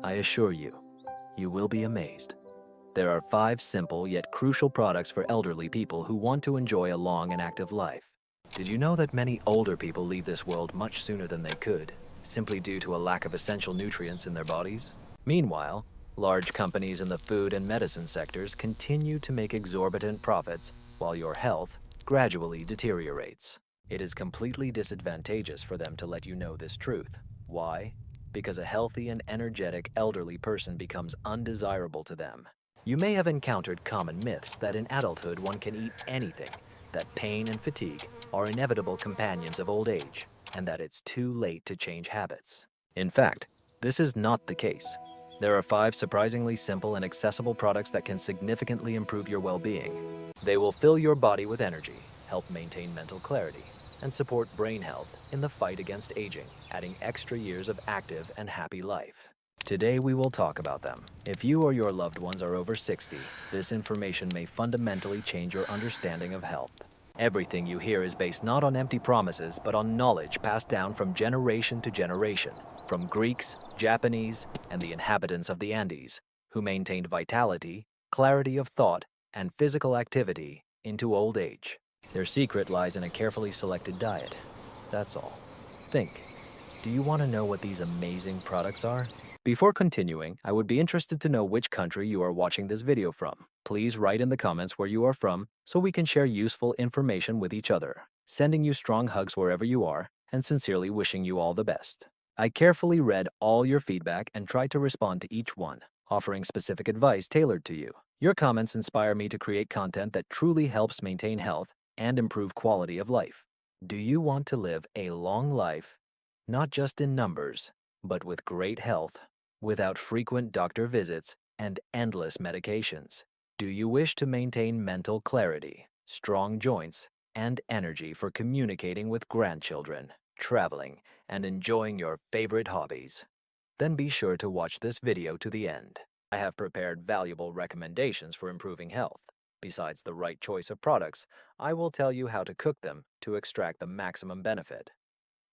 I assure you, you will be amazed. There are 5 simple yet crucial products for elderly people who want to enjoy a long and active life. Did you know that many older people leave this world much sooner than they could, simply due to a lack of essential nutrients in their bodies? Meanwhile, large companies in the food and medicine sectors continue to make exorbitant profits while your health gradually deteriorates. It is completely disadvantageous for them to let you know this truth. Why? Because a healthy and energetic elderly person becomes undesirable to them. You may have encountered common myths that in adulthood one can eat anything, that pain and fatigue are inevitable companions of old age, and that it's too late to change habits. In fact, this is not the case. There are 5 surprisingly simple and accessible products that can significantly improve your well-being. They will fill your body with energy, help maintain mental clarity, and support brain health in the fight against aging, adding extra years of active and happy life. Today we will talk about them. If you or your loved ones are over 60, this information may fundamentally change your understanding of health. Everything you hear is based not on empty promises, but on knowledge passed down from generation to generation, from Greeks, Japanese, and the inhabitants of the Andes, who maintained vitality, clarity of thought, and physical activity into old age. Their secret lies in a carefully selected diet. That's all. Think, do you want to know what these amazing products are? Before continuing, I would be interested to know which country you are watching this video from. Please write in the comments where you are from so we can share useful information with each other. Sending you strong hugs wherever you are, and sincerely wishing you all the best. I carefully read all your feedback and tried to respond to each one, offering specific advice tailored to you. Your comments inspire me to create content that truly helps maintain health and improve quality of life. Do you want to live a long life, not just in numbers, but with great health, without frequent doctor visits and endless medications? Do you wish to maintain mental clarity, strong joints, and energy for communicating with grandchildren, traveling, and enjoying your favorite hobbies? Then be sure to watch this video to the end. I have prepared valuable recommendations for improving health. Besides the right choice of products, I will tell you how to cook them to extract the maximum benefit.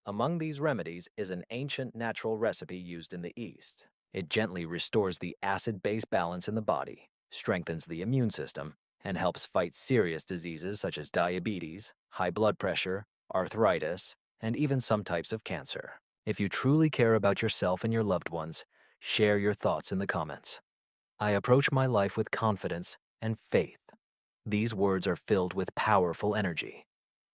Among these remedies is an ancient natural recipe used in the East. It gently restores the acid-base balance in the body, strengthens the immune system, and helps fight serious diseases such as diabetes, high blood pressure, arthritis, and even some types of cancer. If you truly care about yourself and your loved ones, share your thoughts in the comments. I approach my life with confidence and faith. These words are filled with powerful energy.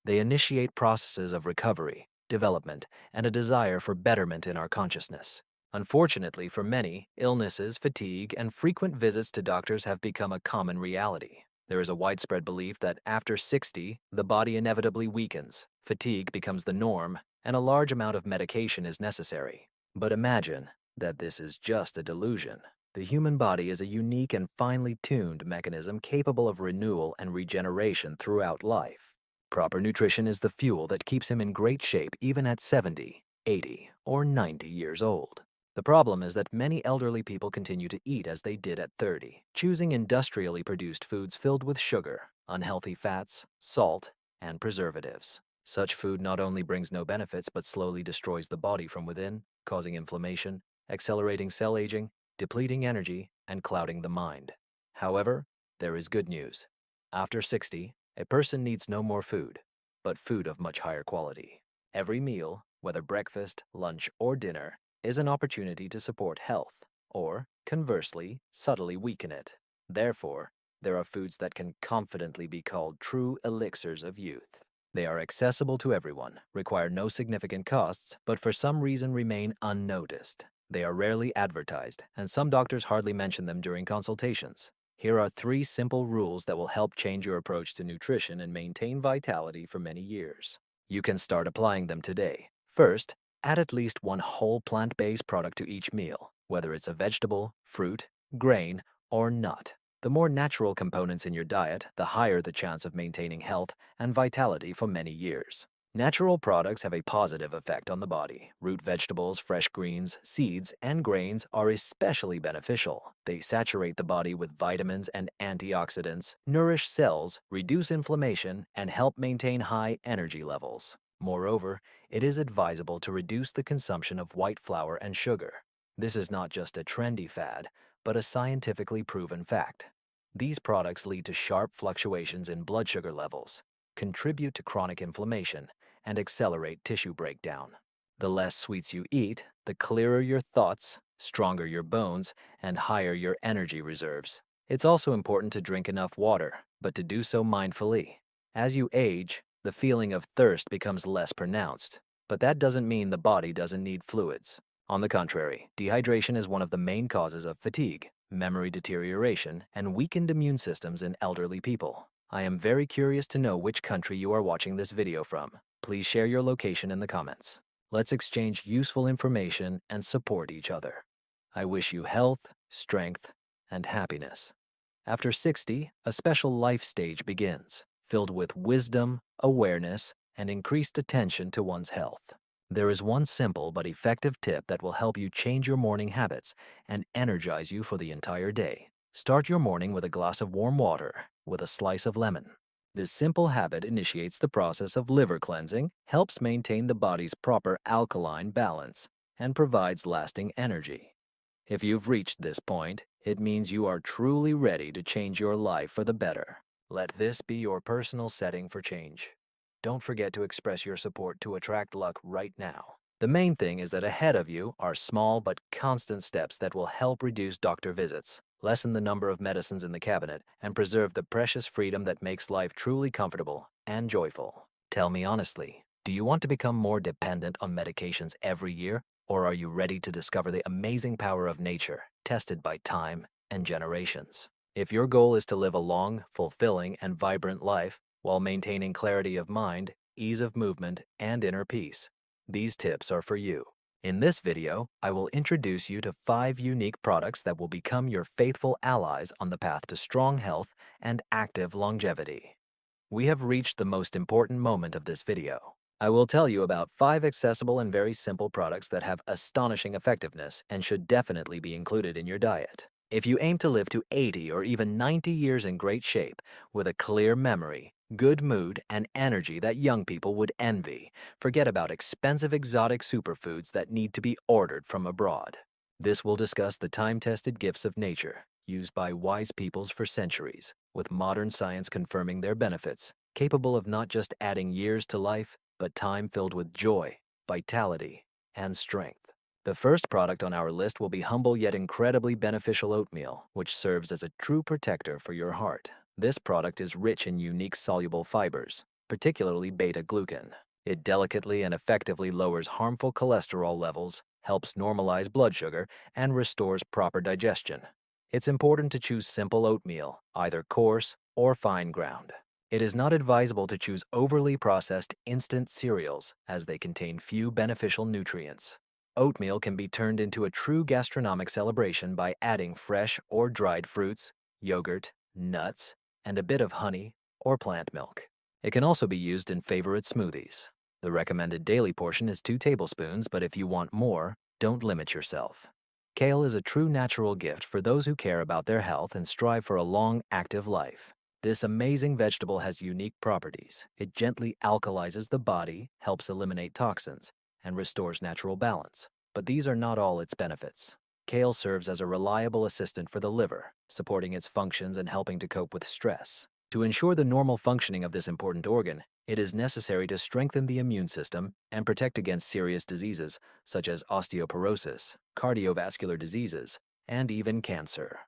They initiate processes of recovery, development, and a desire for betterment in our consciousness. Unfortunately for many, illnesses, fatigue, and frequent visits to doctors have become a common reality. There is a widespread belief that after 60, the body inevitably weakens, fatigue becomes the norm, and a large amount of medication is necessary. But imagine that this is just a delusion. The human body is a unique and finely tuned mechanism capable of renewal and regeneration throughout life. Proper nutrition is the fuel that keeps him in great shape even at 70, 80, or 90 years old. The problem is that many elderly people continue to eat as they did at 30, choosing industrially produced foods filled with sugar, unhealthy fats, salt, and preservatives. Such food not only brings no benefits but slowly destroys the body from within, causing inflammation, accelerating cell aging, depleting energy, and clouding the mind. However, there is good news. After 60, a person needs no more food, but food of much higher quality. Every meal, whether breakfast, lunch, or dinner, is an opportunity to support health, or, conversely, subtly weaken it. Therefore, there are foods that can confidently be called true elixirs of youth. They are accessible to everyone, require no significant costs, but for some reason remain unnoticed. They are rarely advertised, and some doctors hardly mention them during consultations. Here are 3 simple rules that will help change your approach to nutrition and maintain vitality for many years. You can start applying them today. First, add at least 1 whole plant-based product to each meal, whether it's a vegetable, fruit, grain, or nut. The more natural components in your diet, the higher the chance of maintaining health and vitality for many years. Natural products have a positive effect on the body. Root vegetables, fresh greens, seeds, and grains are especially beneficial. They saturate the body with vitamins and antioxidants, nourish cells, reduce inflammation, and help maintain high energy levels. Moreover, it is advisable to reduce the consumption of white flour and sugar. This is not just a trendy fad, but a scientifically proven fact. These products lead to sharp fluctuations in blood sugar levels, contribute to chronic inflammation, and accelerate tissue breakdown. The less sweets you eat, the clearer your thoughts, stronger your bones, and higher your energy reserves. It's also important to drink enough water, but to do so mindfully. As you age, the feeling of thirst becomes less pronounced, but that doesn't mean the body doesn't need fluids. On the contrary, dehydration is one of the main causes of fatigue, memory deterioration, and weakened immune systems in elderly people. I am very curious to know which country you are watching this video from. Please share your location in the comments. Let's exchange useful information and support each other. I wish you health, strength, and happiness. After 60, a special life stage begins, filled with wisdom, awareness, and increased attention to one's health. There is one simple but effective tip that will help you change your morning habits and energize you for the entire day. Start your morning with a glass of warm water with a slice of lemon. This simple habit initiates the process of liver cleansing, helps maintain the body's proper alkaline balance, and provides lasting energy. If you've reached this point, it means you are truly ready to change your life for the better. Let this be your personal setting for change. Don't forget to express your support to attract luck right now. The main thing is that ahead of you are small but constant steps that will help reduce doctor visits, lessen the number of medicines in the cabinet, and preserve the precious freedom that makes life truly comfortable and joyful. Tell me honestly, do you want to become more dependent on medications every year, or are you ready to discover the amazing power of nature, tested by time and generations? If your goal is to live a long, fulfilling, and vibrant life while maintaining clarity of mind, ease of movement, and inner peace, these tips are for you. In this video, I will introduce you to 5 unique products that will become your faithful allies on the path to strong health and active longevity. We have reached the most important moment of this video. I will tell you about 5 accessible and very simple products that have astonishing effectiveness and should definitely be included in your diet. If you aim to live to 80 or even 90 years in great shape, with a clear memory, good mood, and energy that young people would envy, forget about expensive exotic superfoods that need to be ordered from abroad. This will discuss the time-tested gifts of nature, used by wise peoples for centuries, with modern science confirming their benefits, capable of not just adding years to life, but time filled with joy, vitality, and strength. The first product on our list will be humble yet incredibly beneficial oatmeal, which serves as a true protector for your heart. This product is rich in unique soluble fibers, particularly beta-glucan. It delicately and effectively lowers harmful cholesterol levels, helps normalize blood sugar, and restores proper digestion. It's important to choose simple oatmeal, either coarse or fine ground. It is not advisable to choose overly processed instant cereals, as they contain few beneficial nutrients. Oatmeal can be turned into a true gastronomic celebration by adding fresh or dried fruits, yogurt, nuts, and a bit of honey or plant milk. It can also be used in favorite smoothies. The recommended daily portion is 2 tablespoons, but if you want more, don't limit yourself. Kale is a true natural gift for those who care about their health and strive for a long, active life. This amazing vegetable has unique properties. It gently alkalizes the body, helps eliminate toxins, and restores natural balance. But these are not all its benefits. Kale serves as a reliable assistant for the liver, supporting its functions and helping to cope with stress. To ensure the normal functioning of this important organ, it is necessary to strengthen the immune system and protect against serious diseases such as osteoporosis, cardiovascular diseases, and even cancer.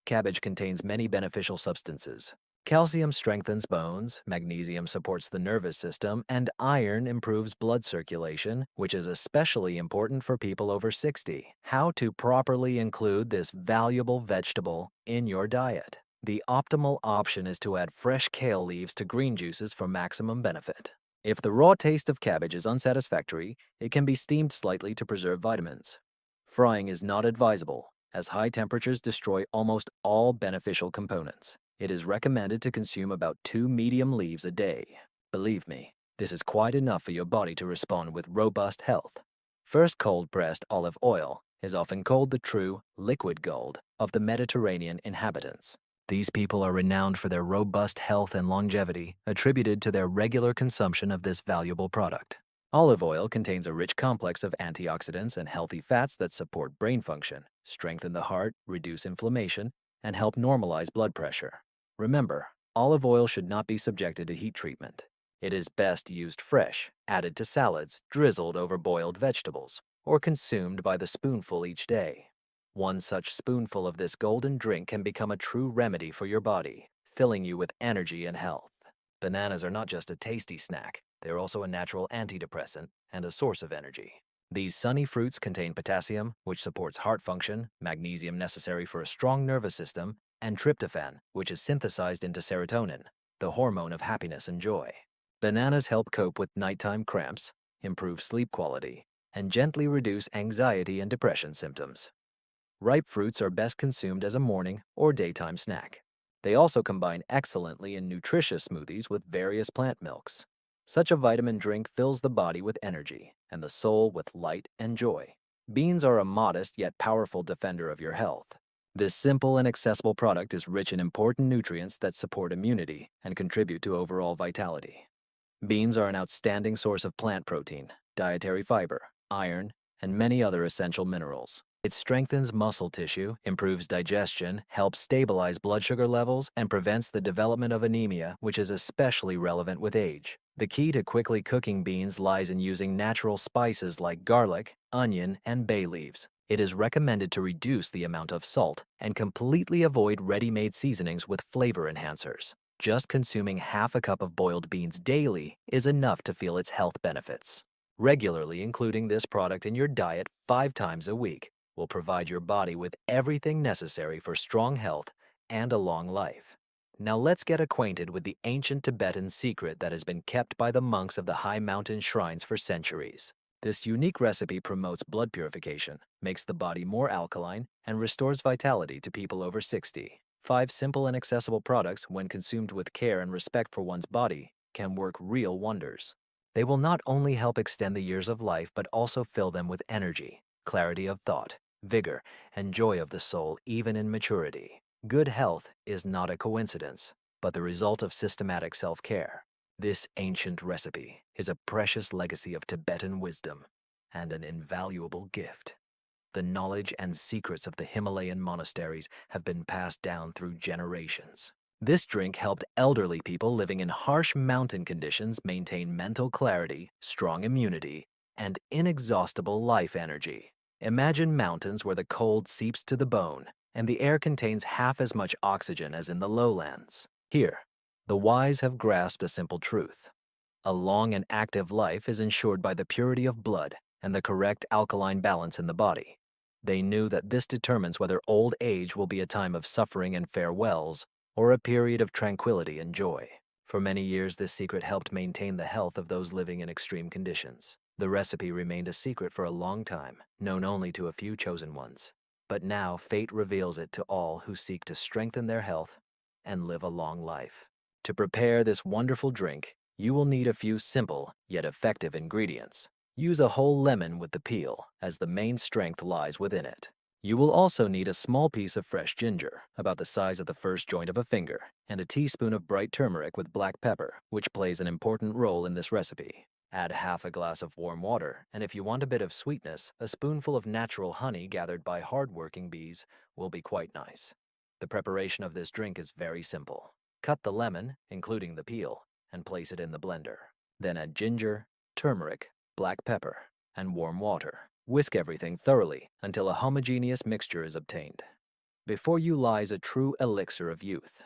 Cabbage contains many beneficial substances. Calcium strengthens bones, magnesium supports the nervous system, and iron improves blood circulation, which is especially important for people over 60. How to properly include this valuable vegetable in your diet? The optimal option is to add fresh kale leaves to green juices for maximum benefit. If the raw taste of cabbage is unsatisfactory, it can be steamed slightly to preserve vitamins. Frying is not advisable, as high temperatures destroy almost all beneficial components. It is recommended to consume about 2 medium leaves a day. Believe me, this is quite enough for your body to respond with robust health. First, cold-pressed olive oil is often called the true liquid gold of the Mediterranean inhabitants. These people are renowned for their robust health and longevity, attributed to their regular consumption of this valuable product. Olive oil contains a rich complex of antioxidants and healthy fats that support brain function, strengthen the heart, reduce inflammation, and help normalize blood pressure. Remember, olive oil should not be subjected to heat treatment. It is best used fresh, added to salads, drizzled over boiled vegetables, or consumed by the spoonful each day. One such spoonful of this golden drink can become a true remedy for your body, filling you with energy and health. Bananas are not just a tasty snack, they are also a natural antidepressant and a source of energy. These sunny fruits contain potassium, which supports heart function, magnesium necessary for a strong nervous system, and tryptophan, which is synthesized into serotonin, the hormone of happiness and joy. Bananas help cope with nighttime cramps, improve sleep quality, and gently reduce anxiety and depression symptoms. Ripe fruits are best consumed as a morning or daytime snack. They also combine excellently in nutritious smoothies with various plant milks. Such a vitamin drink fills the body with energy and the soul with light and joy. Beans are a modest yet powerful defender of your health. This simple and accessible product is rich in important nutrients that support immunity and contribute to overall vitality. Beans are an outstanding source of plant protein, dietary fiber, iron, and many other essential minerals. It strengthens muscle tissue, improves digestion, helps stabilize blood sugar levels, and prevents the development of anemia, which is especially relevant with age. The key to quickly cooking beans lies in using natural spices like garlic, onion, and bay leaves. It is recommended to reduce the amount of salt and completely avoid ready-made seasonings with flavor enhancers. Just consuming half a cup of boiled beans daily is enough to feel its health benefits. Regularly including this product in your diet 5 times a week will provide your body with everything necessary for strong health and a long life. Now let's get acquainted with the ancient Tibetan secret that has been kept by the monks of the high mountain shrines for centuries. This unique recipe promotes blood purification, makes the body more alkaline, and restores vitality to people over 60. 5 simple and accessible products, when consumed with care and respect for one's body, can work real wonders. They will not only help extend the years of life, but also fill them with energy, clarity of thought, vigor, and joy of the soul even in maturity. Good health is not a coincidence, but the result of systematic self-care. This ancient recipe is a precious legacy of Tibetan wisdom and an invaluable gift. The knowledge and secrets of the Himalayan monasteries have been passed down through generations. This drink helped elderly people living in harsh mountain conditions maintain mental clarity, strong immunity, and inexhaustible life energy. Imagine mountains where the cold seeps to the bone and the air contains half as much oxygen as in the lowlands. Here, the wise have grasped a simple truth. A long and active life is ensured by the purity of blood and the correct alkaline balance in the body. They knew that this determines whether old age will be a time of suffering and farewells or a period of tranquility and joy. For many years, this secret helped maintain the health of those living in extreme conditions. The recipe remained a secret for a long time, known only to a few chosen ones. But now, fate reveals it to all who seek to strengthen their health and live a long life. To prepare this wonderful drink, you will need a few simple yet effective ingredients. Use a whole lemon with the peel, as the main strength lies within it. You will also need a small piece of fresh ginger, about the size of the first joint of a finger, and a teaspoon of bright turmeric with black pepper, which plays an important role in this recipe. Add half a glass of warm water, and if you want a bit of sweetness, a spoonful of natural honey gathered by hard-working bees will be quite nice. The preparation of this drink is very simple. Cut the lemon, including the peel, and place it in the blender. Then add ginger, turmeric, black pepper, and warm water. Whisk everything thoroughly until a homogeneous mixture is obtained. Before you lies a true elixir of youth.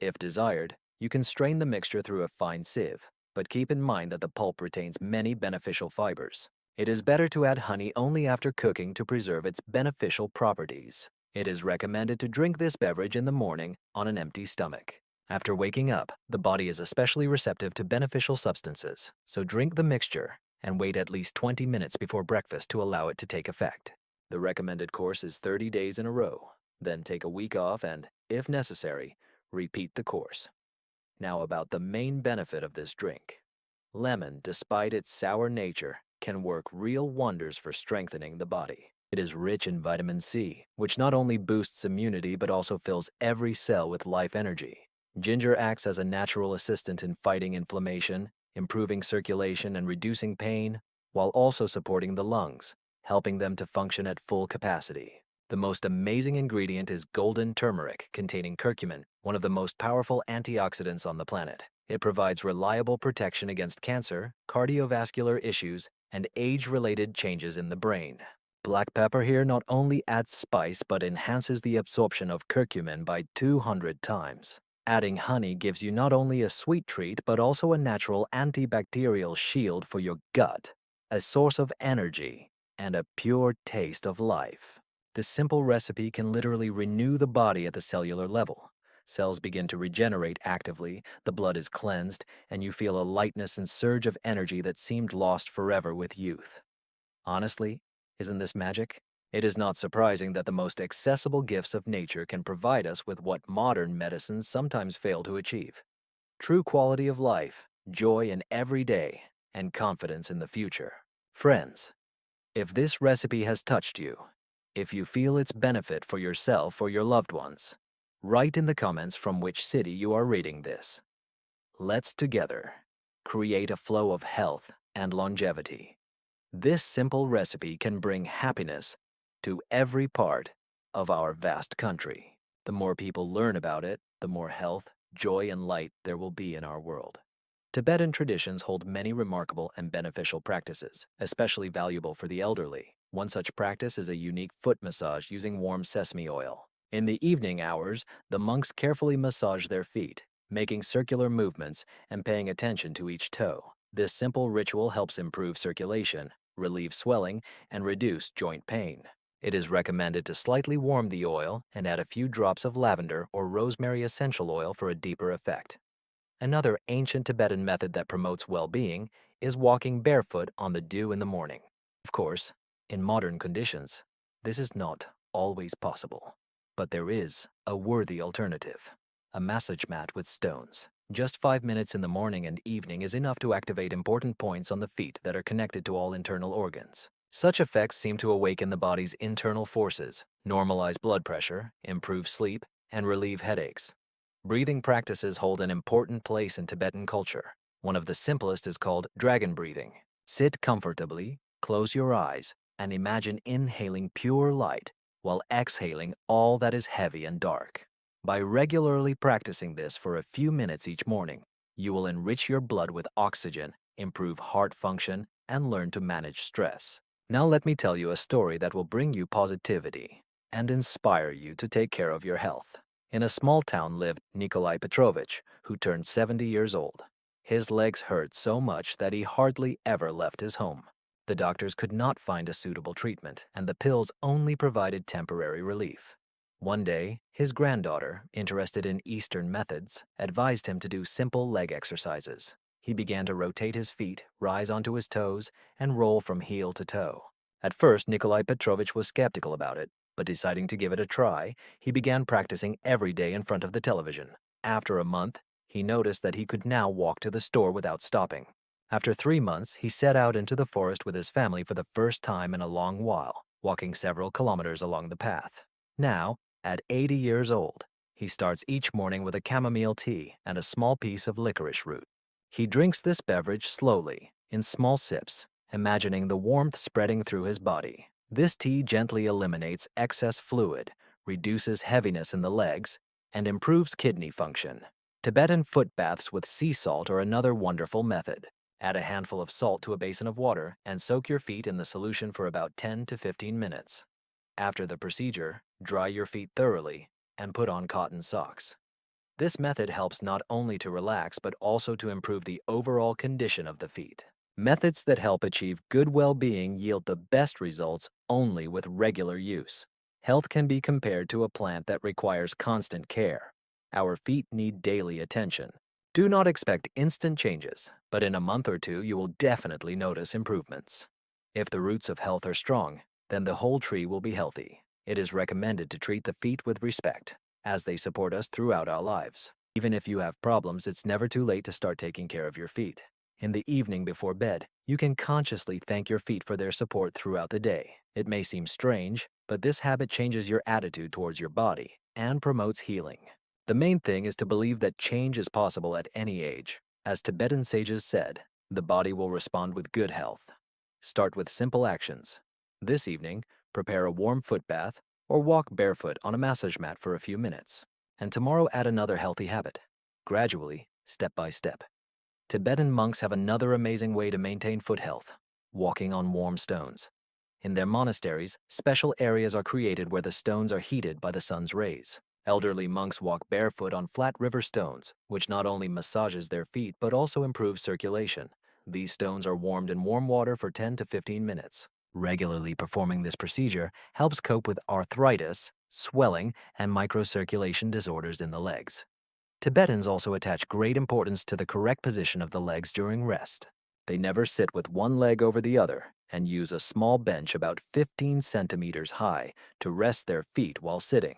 If desired, you can strain the mixture through a fine sieve, but keep in mind that the pulp retains many beneficial fibers. It is better to add honey only after cooking to preserve its beneficial properties. It is recommended to drink this beverage in the morning on an empty stomach. After waking up, the body is especially receptive to beneficial substances, so drink the mixture and wait at least 20 minutes before breakfast to allow it to take effect. The recommended course is 30 days in a row. Then take a week off and, if necessary, repeat the course. Now about the main benefit of this drink. Lemon, despite its sour nature, can work real wonders for strengthening the body. It is rich in vitamin C, which not only boosts immunity but also fills every cell with life energy. Ginger acts as a natural assistant in fighting inflammation, improving circulation and reducing pain, while also supporting the lungs, helping them to function at full capacity. The most amazing ingredient is golden turmeric, containing curcumin, one of the most powerful antioxidants on the planet. It provides reliable protection against cancer, cardiovascular issues, and age-related changes in the brain. Black pepper here not only adds spice but enhances the absorption of curcumin by 200 times. Adding honey gives you not only a sweet treat but also a natural antibacterial shield for your gut, a source of energy, and a pure taste of life. This simple recipe can literally renew the body at the cellular level. Cells begin to regenerate actively, the blood is cleansed, and you feel a lightness and surge of energy that seemed lost forever with youth. Honestly, isn't this magic? It is not surprising that the most accessible gifts of nature can provide us with what modern medicines sometimes fail to achieve: true quality of life, joy in every day, and confidence in the future. Friends, if this recipe has touched you, if you feel its benefit for yourself or your loved ones, write in the comments from which city you are reading this. Let's together create a flow of health and longevity. This simple recipe can bring happiness to every part of our vast country. The more people learn about it, the more health, joy, and light there will be in our world. Tibetan traditions hold many remarkable and beneficial practices, especially valuable for the elderly. One such practice is a unique foot massage using warm sesame oil. In the evening hours, the monks carefully massage their feet, making circular movements and paying attention to each toe. This simple ritual helps improve circulation, relieve swelling, and reduce joint pain. It is recommended to slightly warm the oil and add a few drops of lavender or rosemary essential oil for a deeper effect. Another ancient Tibetan method that promotes well-being is walking barefoot on the dew in the morning. Of course, in modern conditions, this is not always possible. But there is a worthy alternative: a massage mat with stones. Just 5 minutes in the morning and evening is enough to activate important points on the feet that are connected to all internal organs. Such effects seem to awaken the body's internal forces, normalize blood pressure, improve sleep, and relieve headaches. Breathing practices hold an important place in Tibetan culture. One of the simplest is called dragon breathing. Sit comfortably, close your eyes, and imagine inhaling pure light while exhaling all that is heavy and dark. By regularly practicing this for a few minutes each morning, you will enrich your blood with oxygen, improve heart function, and learn to manage stress. Now let me tell you a story that will bring you positivity and inspire you to take care of your health. In a small town lived Nikolai Petrovich, who turned 70 years old. His legs hurt so much that he hardly ever left his home. The doctors could not find a suitable treatment, and the pills only provided temporary relief. One day, his granddaughter, interested in Eastern methods, advised him to do simple leg exercises. He began to rotate his feet, rise onto his toes, and roll from heel to toe. At first, Nikolai Petrovich was skeptical about it, but deciding to give it a try, he began practicing every day in front of the television. After a month, he noticed that he could now walk to the store without stopping. After 3 months, he set out into the forest with his family for the first time in a long while, walking several kilometers along the path. Now, at 80 years old, he starts each morning with a chamomile tea and a small piece of licorice root. He drinks this beverage slowly, in small sips, imagining the warmth spreading through his body. This tea gently eliminates excess fluid, reduces heaviness in the legs, and improves kidney function. Tibetan foot baths with sea salt are another wonderful method. Add a handful of salt to a basin of water and soak your feet in the solution for about 10 to 15 minutes. After the procedure, dry your feet thoroughly and put on cotton socks. This method helps not only to relax but also to improve the overall condition of the feet. Methods that help achieve good well-being yield the best results only with regular use. Health can be compared to a plant that requires constant care. Our feet need daily attention. Do not expect instant changes, but in a month or two you will definitely notice improvements. If the roots of health are strong, then the whole tree will be healthy. It is recommended to treat the feet with respect, as they support us throughout our lives. Even if you have problems, it's never too late to start taking care of your feet. In the evening before bed, you can consciously thank your feet for their support throughout the day. It may seem strange, but this habit changes your attitude towards your body and promotes healing. The main thing is to believe that change is possible at any age. As Tibetan sages said, the body will respond with good health. Start with simple actions. This evening, prepare a warm foot bath or walk barefoot on a massage mat for a few minutes. And tomorrow add another healthy habit, gradually, step by step. Tibetan monks have another amazing way to maintain foot health, walking on warm stones. In their monasteries, special areas are created where the stones are heated by the sun's rays. Elderly monks walk barefoot on flat river stones, which not only massages their feet but also improves circulation. These stones are warmed in warm water for 10 to 15 minutes. Regularly performing this procedure helps cope with arthritis, swelling, and microcirculation disorders in the legs. Tibetans also attach great importance to the correct position of the legs during rest. They never sit with one leg over the other and use a small bench about 15 centimeters high to rest their feet while sitting.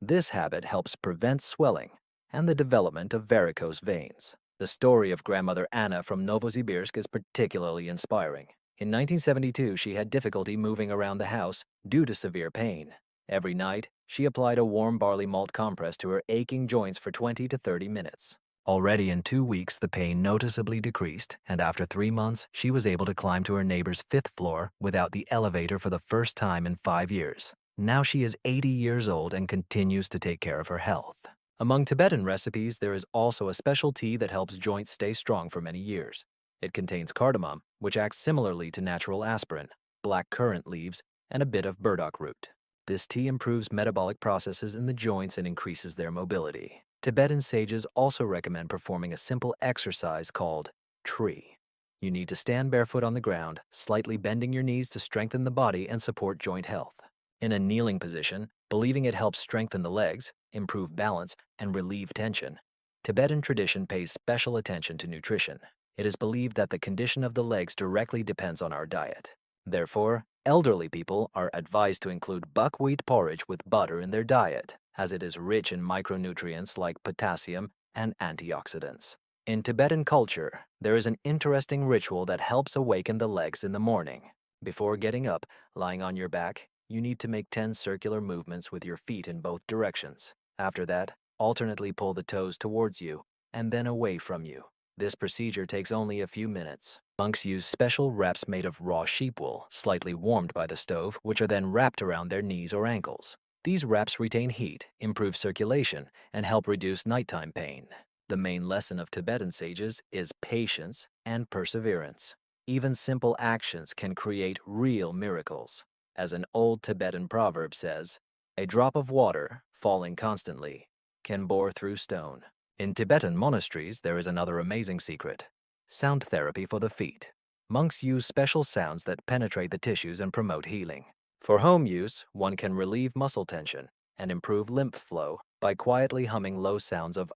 This habit helps prevent swelling and the development of varicose veins. The story of grandmother Anna from Novosibirsk is particularly inspiring. In 1972, she had difficulty moving around the house due to severe pain. Every night, she applied a warm barley malt compress to her aching joints for 20 to 30 minutes. Already in 2 weeks, the pain noticeably decreased, and after 3 months, she was able to climb to her neighbor's 5th floor without the elevator for the first time in 5 years. Now she is 80 years old and continues to take care of her health. Among Tibetan recipes, there is also a special tea that helps joints stay strong for many years. It contains cardamom, which acts similarly to natural aspirin, black currant leaves, and a bit of burdock root. This tea improves metabolic processes in the joints and increases their mobility. Tibetan sages also recommend performing a simple exercise called tree. You need to stand barefoot on the ground, slightly bending your knees to strengthen the body and support joint health. In a kneeling position, believing it helps strengthen the legs, improve balance, and relieve tension, Tibetan tradition pays special attention to nutrition. It is believed that the condition of the legs directly depends on our diet. Therefore, elderly people are advised to include buckwheat porridge with butter in their diet, as it is rich in micronutrients like potassium and antioxidants. In Tibetan culture, there is an interesting ritual that helps awaken the legs in the morning. Before getting up, lying on your back, you need to make 10 circular movements with your feet in both directions. After that, alternately pull the toes towards you and then away from you. This procedure takes only a few minutes. Monks use special wraps made of raw sheep wool, slightly warmed by the stove, which are then wrapped around their knees or ankles. These wraps retain heat, improve circulation, and help reduce nighttime pain. The main lesson of Tibetan sages is patience and perseverance. Even simple actions can create real miracles. As an old Tibetan proverb says, "A drop of water, falling constantly, can bore through stone." In Tibetan monasteries, there is another amazing secret: sound therapy for the feet. Monks use special sounds that penetrate the tissues and promote healing. For home use, one can relieve muscle tension and improve lymph flow by quietly humming low sounds of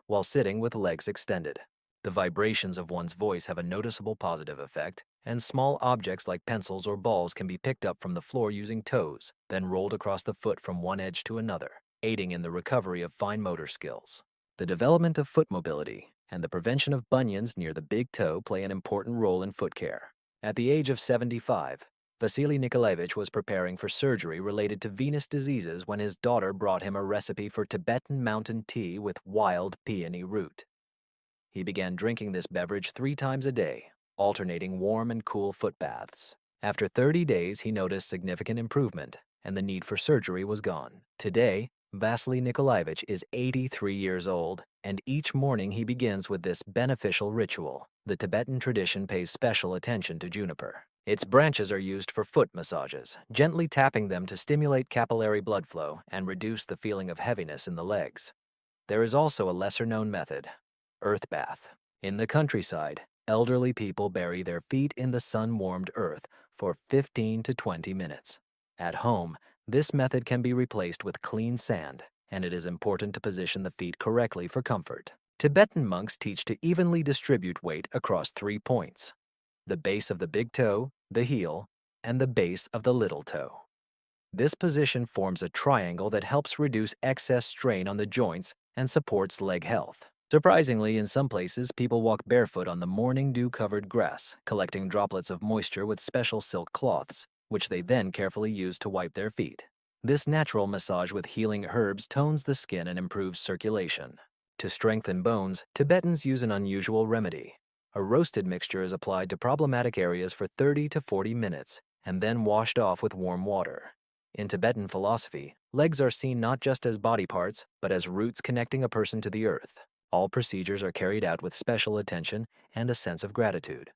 while sitting with legs extended. The vibrations of one's voice have a noticeable positive effect, and small objects like pencils or balls can be picked up from the floor using toes, then rolled across the foot from one edge to another, aiding in the recovery of fine motor skills. The development of foot mobility and the prevention of bunions near the big toe play an important role in foot care. At the age of 75, Vasily Nikolaevich was preparing for surgery related to venous diseases when his daughter brought him a recipe for Tibetan mountain tea with wild peony root. He began drinking this beverage 3 times a day, alternating warm and cool foot baths. After 30 days, he noticed significant improvement, and the need for surgery was gone. Today, Vasily Nikolaevich is 83 years old, and each morning he begins with this beneficial ritual. The Tibetan tradition pays special attention to juniper. Its branches are used for foot massages, gently tapping them to stimulate capillary blood flow and reduce the feeling of heaviness in the legs. There is also a lesser-known method, earth bath. In the countryside, elderly people bury their feet in the sun-warmed earth for 15 to 20 minutes. At home, this method can be replaced with clean sand, and it is important to position the feet correctly for comfort. Tibetan monks teach to evenly distribute weight across 3 points: the base of the big toe, the heel, and the base of the little toe. This position forms a triangle that helps reduce excess strain on the joints and supports leg health. Surprisingly, in some places, people walk barefoot on the morning dew-covered grass, collecting droplets of moisture with special silk cloths, which they then carefully use to wipe their feet. This natural massage with healing herbs tones the skin and improves circulation. To strengthen bones, Tibetans use an unusual remedy, A roasted mixture is applied to problematic areas for 30 to 40 minutes and then washed off with warm water. In Tibetan philosophy, legs are seen not just as body parts, but as roots connecting a person to the earth. All procedures are carried out with special attention and a sense of gratitude.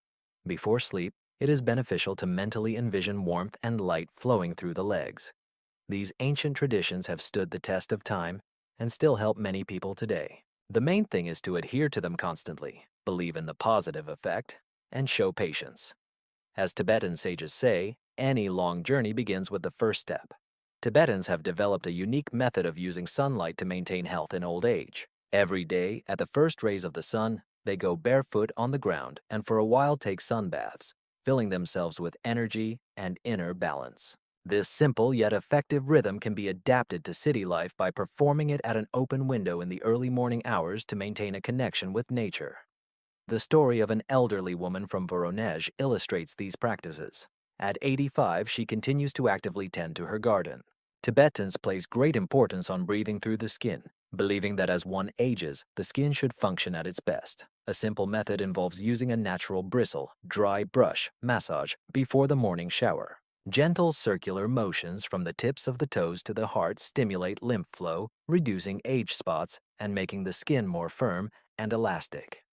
Before sleep, it is beneficial to mentally envision warmth and light flowing through the legs. These ancient traditions have stood the test of time and still help many people today. The main thing is to adhere to them constantly, believe in the positive effect, and show patience. As Tibetan sages say, any long journey begins with the first step. Tibetans have developed a unique method of using sunlight to maintain health in old age. Every day, at the first rays of the sun, they go barefoot on the ground and for a while take sun baths, filling themselves with energy and inner balance. This simple yet effective rhythm can be adapted to city life by performing it at an open window in the early morning hours to maintain a connection with nature. The story of an elderly woman from Voronezh illustrates these practices. At 85, she continues to actively tend to her garden. Tibetans place great importance on breathing through the skin, believing that as one ages, the skin should function at its best. A simple method involves using a natural bristle, dry brush massage before the morning shower. Gentle circular motions from the tips of the toes to the heart stimulate lymph flow, reducing age spots and making the skin more firm and elastic.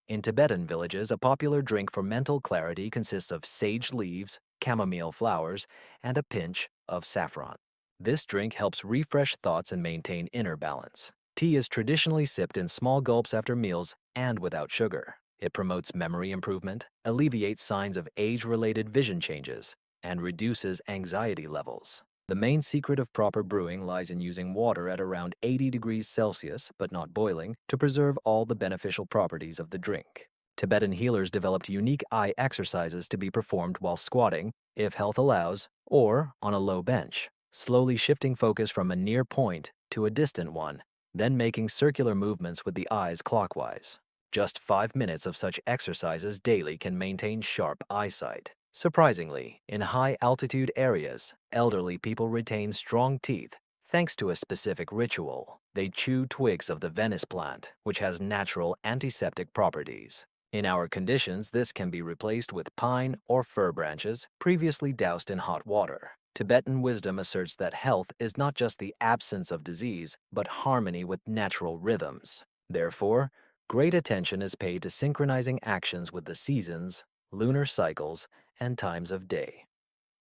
In Tibetan villages, a popular drink for mental clarity consists of sage leaves, chamomile flowers, and a pinch of saffron. This drink helps refresh thoughts and maintain inner balance. Tea is traditionally sipped in small gulps after meals and without sugar. It promotes memory improvement, alleviates signs of age-related vision changes, and reduces anxiety levels. The main secret of proper brewing lies in using water at around 80 degrees Celsius, but not boiling, to preserve all the beneficial properties of the drink. Tibetan healers developed unique eye exercises to be performed while squatting, if health allows, or on a low bench, slowly shifting focus from a near point to a distant one, then making circular movements with the eyes clockwise. Just 5 minutes of such exercises daily can maintain sharp eyesight. Surprisingly, in high-altitude areas, elderly people retain strong teeth thanks to a specific ritual. They chew twigs of the Venice plant, which has natural antiseptic properties. In our conditions, this can be replaced with pine or fir branches previously doused in hot water. Tibetan wisdom asserts that health is not just the absence of disease, but harmony with natural rhythms. Therefore, great attention is paid to synchronizing actions with the seasons, lunar cycles, and times of day.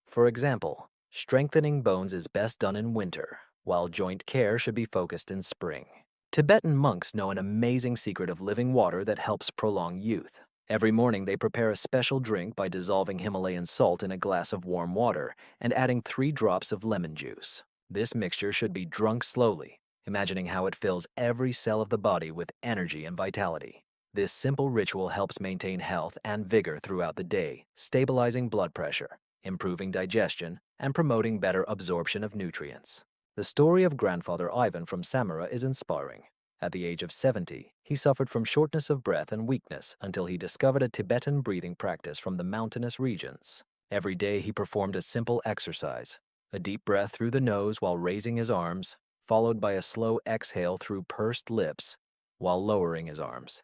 For example, strengthening bones is best done in winter, while joint care should be focused in spring. Tibetan monks know an amazing secret of living water that helps prolong youth. Every morning they prepare a special drink by dissolving Himalayan salt in a glass of warm water and adding 3 drops of lemon juice. This mixture should be drunk slowly, imagining how it fills every cell of the body with energy and vitality. This simple ritual helps maintain health and vigor throughout the day, stabilizing blood pressure, improving digestion, and promoting better absorption of nutrients. The story of grandfather Ivan from Samara is inspiring. At the age of 70, he suffered from shortness of breath and weakness until he discovered a Tibetan breathing practice from the mountainous regions. Every day he performed a simple exercise, a deep breath through the nose while raising his arms, followed by a slow exhale through pursed lips while lowering his arms.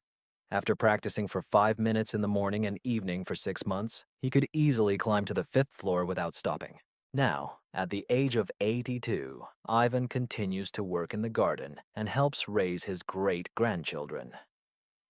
After practicing for 5 minutes in the morning and evening for 6 months, he could easily climb to the 5th floor without stopping. Now, at the age of 82, Ivan continues to work in the garden and helps raise his great-grandchildren.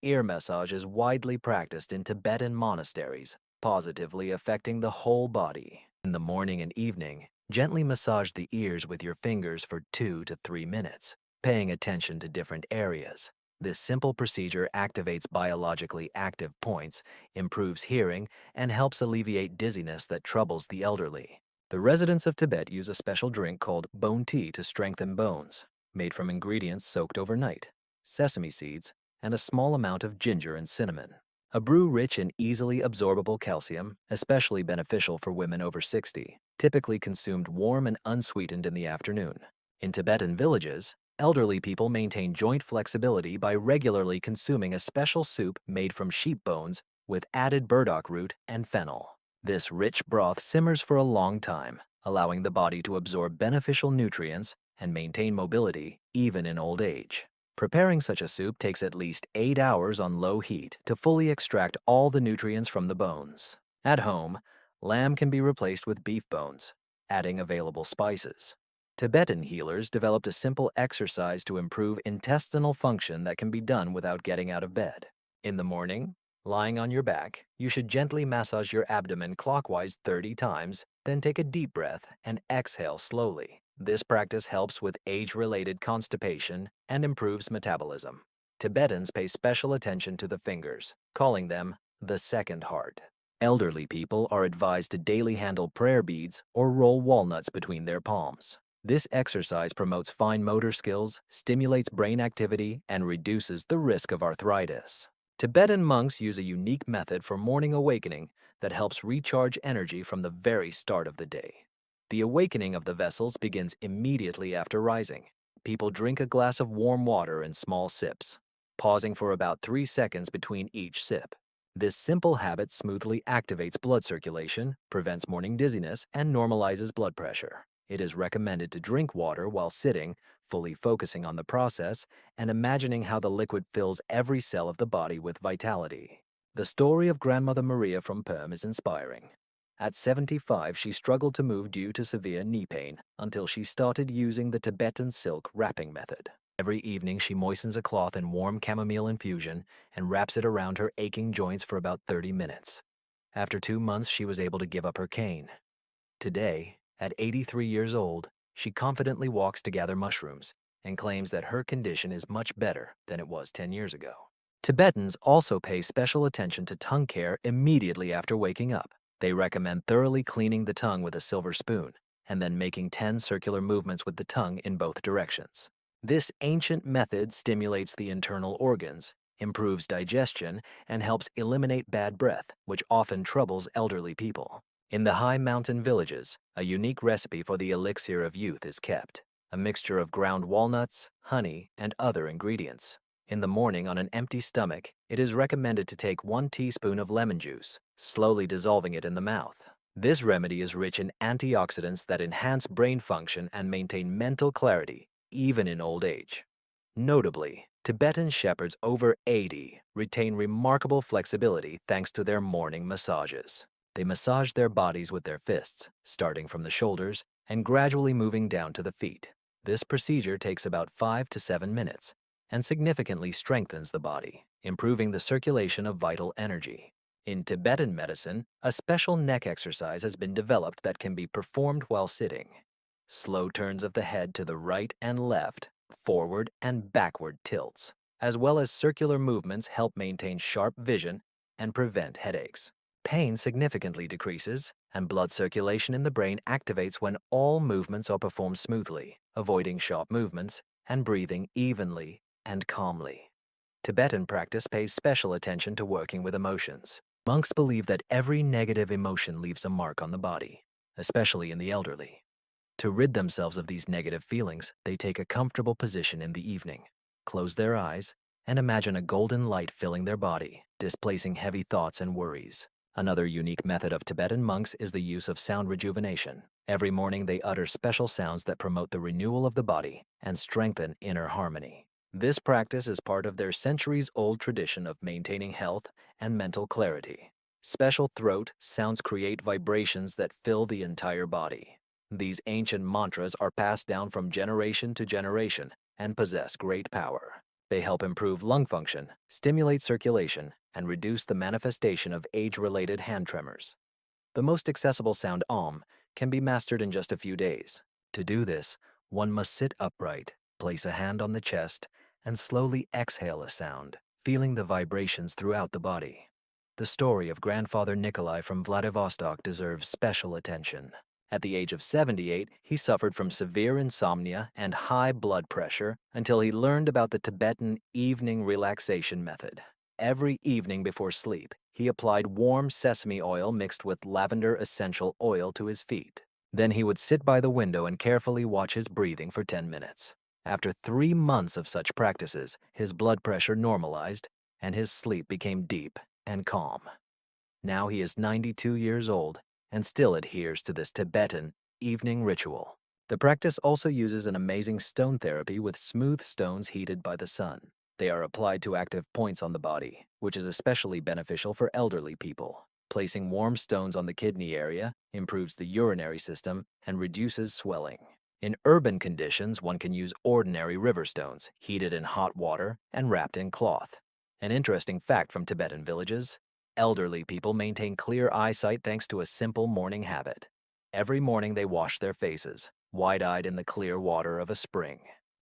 Ear massage is widely practiced in Tibetan monasteries, positively affecting the whole body. In the morning and evening, gently massage the ears with your fingers for 2 to 3 minutes, paying attention to different areas. This simple procedure activates biologically active points, improves hearing, and helps alleviate dizziness that troubles the elderly. The residents of Tibet use a special drink called bone tea to strengthen bones, made from ingredients soaked overnight, sesame seeds, and a small amount of ginger and cinnamon. A brew rich in easily absorbable calcium, especially beneficial for women over 60, typically consumed warm and unsweetened in the afternoon. In Tibetan villages, elderly people maintain joint flexibility by regularly consuming a special soup made from sheep bones with added burdock root and fennel. This rich broth simmers for a long time, allowing the body to absorb beneficial nutrients and maintain mobility even in old age. Preparing such a soup takes at least 8 hours on low heat to fully extract all the nutrients from the bones. At home, lamb can be replaced with beef bones, adding available spices. Tibetan healers developed a simple exercise to improve intestinal function that can be done without getting out of bed. In the morning, lying on your back, you should gently massage your abdomen clockwise 30 times, then take a deep breath and exhale slowly. This practice helps with age-related constipation and improves metabolism. Tibetans pay special attention to the fingers, calling them the second heart. Elderly people are advised to daily handle prayer beads or roll walnuts between their palms. This exercise promotes fine motor skills, stimulates brain activity, and reduces the risk of arthritis. Tibetan monks use a unique method for morning awakening that helps recharge energy from the very start of the day. The awakening of the vessels begins immediately after rising. People drink a glass of warm water in small sips, pausing for about 3 seconds between each sip. This simple habit smoothly activates blood circulation, prevents morning dizziness, and normalizes blood pressure. It is recommended to drink water while sitting, fully focusing on the process and imagining how the liquid fills every cell of the body with vitality. The story of Grandmother Maria from Perm is inspiring. At 75, she struggled to move due to severe knee pain until she started using the Tibetan silk wrapping method. Every evening, she moistens a cloth in warm chamomile infusion and wraps it around her aching joints for about 30 minutes. After 2 months, she was able to give up her cane. Today, at 83 years old, she confidently walks to gather mushrooms and claims that her condition is much better than it was 10 years ago. Tibetans also pay special attention to tongue care immediately after waking up. They recommend thoroughly cleaning the tongue with a silver spoon and then making 10 circular movements with the tongue in both directions. This ancient method stimulates the internal organs, improves digestion, and helps eliminate bad breath, which often troubles elderly people. In the high mountain villages, a unique recipe for the elixir of youth is kept, a mixture of ground walnuts, honey, and other ingredients. In the morning on an empty stomach, it is recommended to take 1 teaspoon of lemon juice, slowly dissolving it in the mouth. This remedy is rich in antioxidants that enhance brain function and maintain mental clarity, even in old age. Notably, Tibetan shepherds over 80 retain remarkable flexibility thanks to their morning massages. They massage their bodies with their fists, starting from the shoulders and gradually moving down to the feet. This procedure takes about 5 to 7 minutes and significantly strengthens the body, improving the circulation of vital energy. In Tibetan medicine, a special neck exercise has been developed that can be performed while sitting. Slow turns of the head to the right and left, forward and backward tilts, as well as circular movements help maintain sharp vision and prevent headaches. Pain significantly decreases, and blood circulation in the brain activates when all movements are performed smoothly, avoiding sharp movements and breathing evenly and calmly. Tibetan practice pays special attention to working with emotions. Monks believe that every negative emotion leaves a mark on the body, especially in the elderly. To rid themselves of these negative feelings, they take a comfortable position in the evening, close their eyes, and imagine a golden light filling their body, displacing heavy thoughts and worries. Another unique method of Tibetan monks is the use of sound rejuvenation. Every morning they utter special sounds that promote the renewal of the body and strengthen inner harmony. This practice is part of their centuries-old tradition of maintaining health and mental clarity. Special throat sounds create vibrations that fill the entire body. These ancient mantras are passed down from generation to generation and possess great power. They help improve lung function, stimulate circulation, and reduce the manifestation of age-related hand tremors. The most accessible sound Om can be mastered in just a few days. To do this, one must sit upright, place a hand on the chest, and slowly exhale a sound, feeling the vibrations throughout the body. The story of Grandfather Nikolai from Vladivostok deserves special attention. At the age of 78, he suffered from severe insomnia and high blood pressure until he learned about the Tibetan evening relaxation method. Every evening before sleep, he applied warm sesame oil mixed with lavender essential oil to his feet. Then he would sit by the window and carefully watch his breathing for 10 minutes. After 3 months of such practices, his blood pressure normalized and his sleep became deep and calm. Now he is 92 years old and still adheres to this Tibetan evening ritual. The practice also uses an amazing stone therapy with smooth stones heated by the sun. They are applied to active points on the body, which is especially beneficial for elderly people. Placing warm stones on the kidney area improves the urinary system and reduces swelling. In urban conditions, one can use ordinary river stones, heated in hot water and wrapped in cloth. An interesting fact from Tibetan villages: elderly people maintain clear eyesight thanks to a simple morning habit. Every morning they wash their faces, wide-eyed in the clear water of a spring.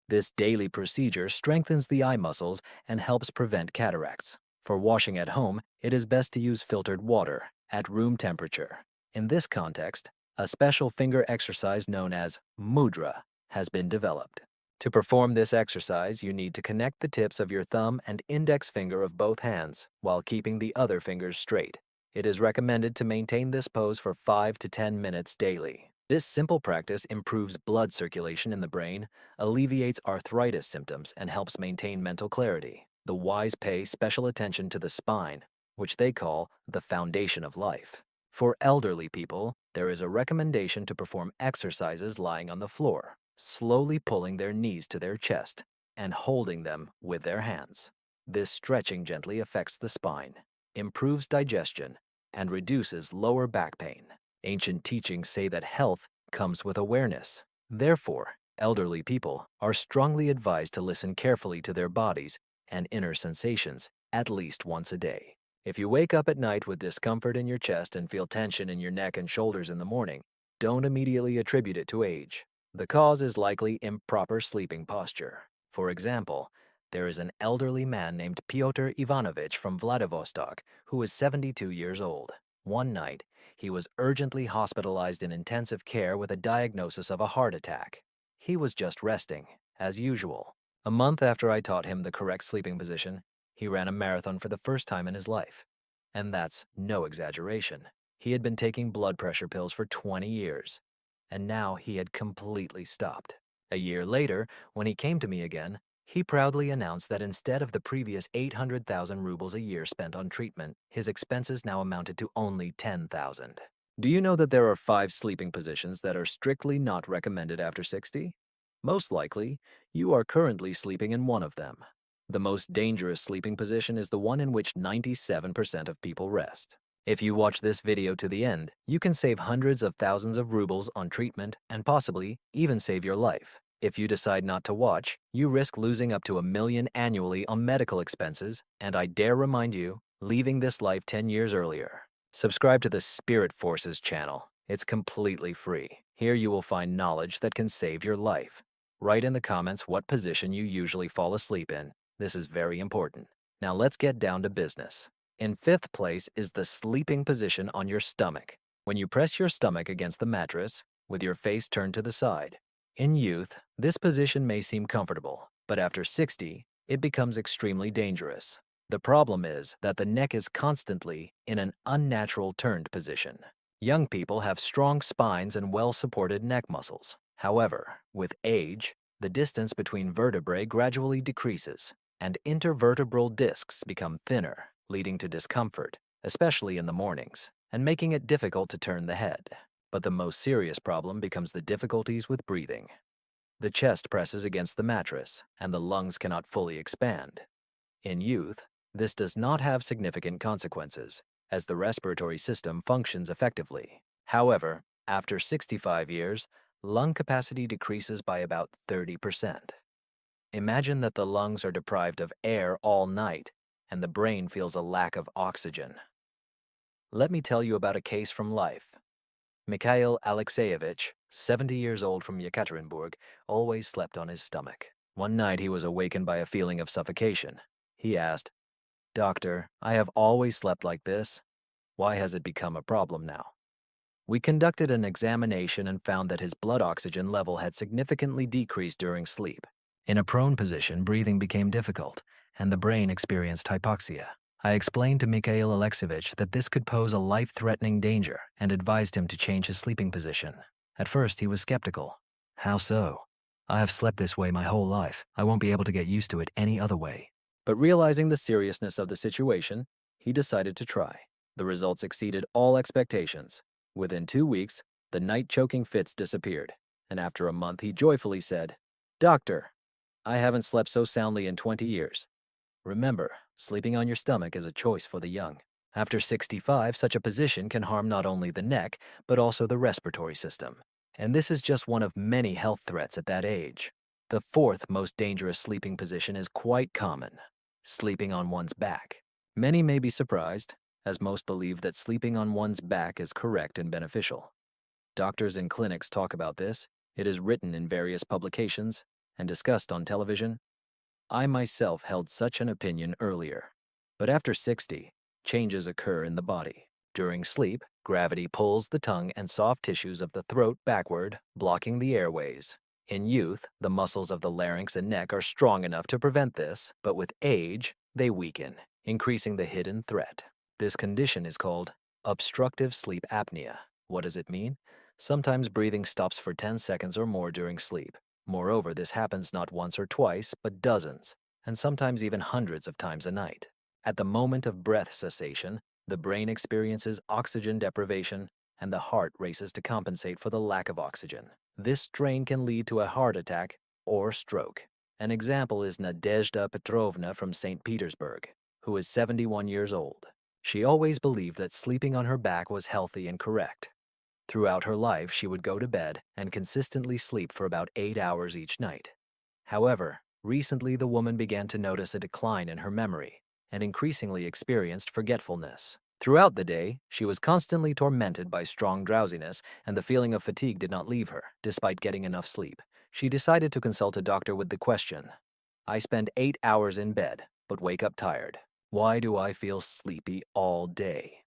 This daily procedure strengthens the eye muscles and helps prevent cataracts. For washing at home, it is best to use filtered water at room temperature. In this context, a special finger exercise known as mudra has been developed. To perform this exercise, you need to connect the tips of your thumb and index finger of both hands while keeping the other fingers straight. It is recommended to maintain this pose for 5 to 10 minutes daily. This simple practice improves blood circulation in the brain, alleviates arthritis symptoms, and helps maintain mental clarity. The wise pay special attention to the spine, which they call the foundation of life. For elderly people, there is a recommendation to perform exercises lying on the floor, slowly pulling their knees to their chest and holding them with their hands. This stretching gently affects the spine, improves digestion, and reduces lower back pain. Ancient teachings say that health comes with awareness. Therefore, elderly people are strongly advised to listen carefully to their bodies and inner sensations at least once a day. If you wake up at night with discomfort in your chest and feel tension in your neck and shoulders in the morning, don't immediately attribute it to age. The cause is likely improper sleeping posture. For example, there is an elderly man named Pyotr Ivanovich from Vladivostok who is 72 years old. One night, he was urgently hospitalized in intensive care with a diagnosis of a heart attack. He was just resting, as usual. A month after I taught him the correct sleeping position, he ran a marathon for the first time in his life. And that's no exaggeration. He had been taking blood pressure pills for 20 years, and now he had completely stopped. A year later, when he came to me again, he proudly announced that instead of the previous 800,000 rubles a year spent on treatment, his expenses now amounted to only 10,000. Do you know that there are 5 sleeping positions that are strictly not recommended after 60? Most likely, you are currently sleeping in one of them. The most dangerous sleeping position is the one in which 97% of people rest. If you watch this video to the end, you can save hundreds of thousands of rubles on treatment and possibly even save your life. If you decide not to watch, you risk losing up to $1 million annually on medical expenses, and I dare remind you, leaving this life 10 years earlier. Subscribe to the Spirit Forces channel. It's completely free. Here you will find knowledge that can save your life. Write in the comments what position you usually fall asleep in. This is very important. Now let's get down to business. In 5th place is the sleeping position on your stomach. When you press your stomach against the mattress, with your face turned to the side. In youth, this position may seem comfortable, but after 60, it becomes extremely dangerous. The problem is that the neck is constantly in an unnatural turned position. Young people have strong spines and well-supported neck muscles. However, with age, the distance between vertebrae gradually decreases, and intervertebral discs become thinner, leading to discomfort, especially in the mornings, and making it difficult to turn the head. But the most serious problem becomes the difficulties with breathing. The chest presses against the mattress, and the lungs cannot fully expand. In youth, this does not have significant consequences, as the respiratory system functions effectively. However, after 65 years, lung capacity decreases by about 30%. Imagine that the lungs are deprived of air all night, and the brain feels a lack of oxygen. Let me tell you about a case from life. Mikhail Alexeyevich, 70 years old from Yekaterinburg, always slept on his stomach. One night he was awakened by a feeling of suffocation. He asked, "Doctor, I have always slept like this. Why has it become a problem now?" We conducted an examination and found that his blood oxygen level had significantly decreased during sleep. In a prone position, breathing became difficult, and the brain experienced hypoxia. I explained to Mikhail Alexeyevich that this could pose a life-threatening danger and advised him to change his sleeping position. At first, he was skeptical. "How so? I have slept this way my whole life. I won't be able to get used to it any other way." But realizing the seriousness of the situation, he decided to try. The results exceeded all expectations. Within 2 weeks, the night choking fits disappeared, And after a month, he joyfully said, "Doctor, I haven't slept so soundly in 20 years. Remember, sleeping on your stomach is a choice for the young." After 65, such a position can harm not only the neck, but also the respiratory system. And this is just one of many health threats at that age. The fourth most dangerous sleeping position is quite common: sleeping on one's back. Many may be surprised, as most believe that sleeping on one's back is correct and beneficial. Doctors and clinics talk about this. It is written in various publications and discussed on television. I myself held such an opinion earlier. But after 60, changes occur in the body. During sleep, gravity pulls the tongue and soft tissues of the throat backward, blocking the airways. In youth, the muscles of the larynx and neck are strong enough to prevent this, but with age, they weaken, increasing the hidden threat. This condition is called obstructive sleep apnea. What does it mean? Sometimes breathing stops for 10 seconds or more during sleep. Moreover, this happens not once or twice, but dozens, and sometimes even hundreds of times a night. At the moment of breath cessation, the brain experiences oxygen deprivation, and the heart races to compensate for the lack of oxygen. This strain can lead to a heart attack or stroke. An example is Nadezhda Petrovna from St. Petersburg, who is 71 years old. She always believed that sleeping on her back was healthy and correct. Throughout her life, she would go to bed and consistently sleep for about 8 hours each night. However, recently the woman began to notice a decline in her memory and increasingly experienced forgetfulness. Throughout the day, she was constantly tormented by strong drowsiness, and the feeling of fatigue did not leave her, despite getting enough sleep. She decided to consult a doctor with the question, "I spend 8 hours in bed, but wake up tired. Why do I feel sleepy all day?"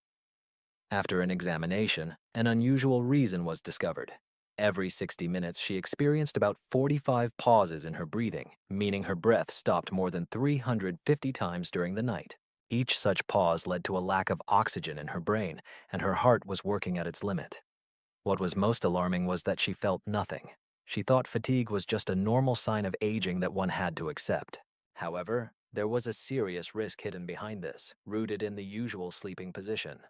After an examination, an unusual reason was discovered. Every 60 minutes, she experienced about 45 pauses in her breathing, meaning her breath stopped more than 350 times during the night. Each such pause led to a lack of oxygen in her brain, and her heart was working at its limit. What was most alarming was that she felt nothing. She thought fatigue was just a normal sign of aging that one had to accept. However, there was a serious risk hidden behind this, rooted in the usual sleeping position.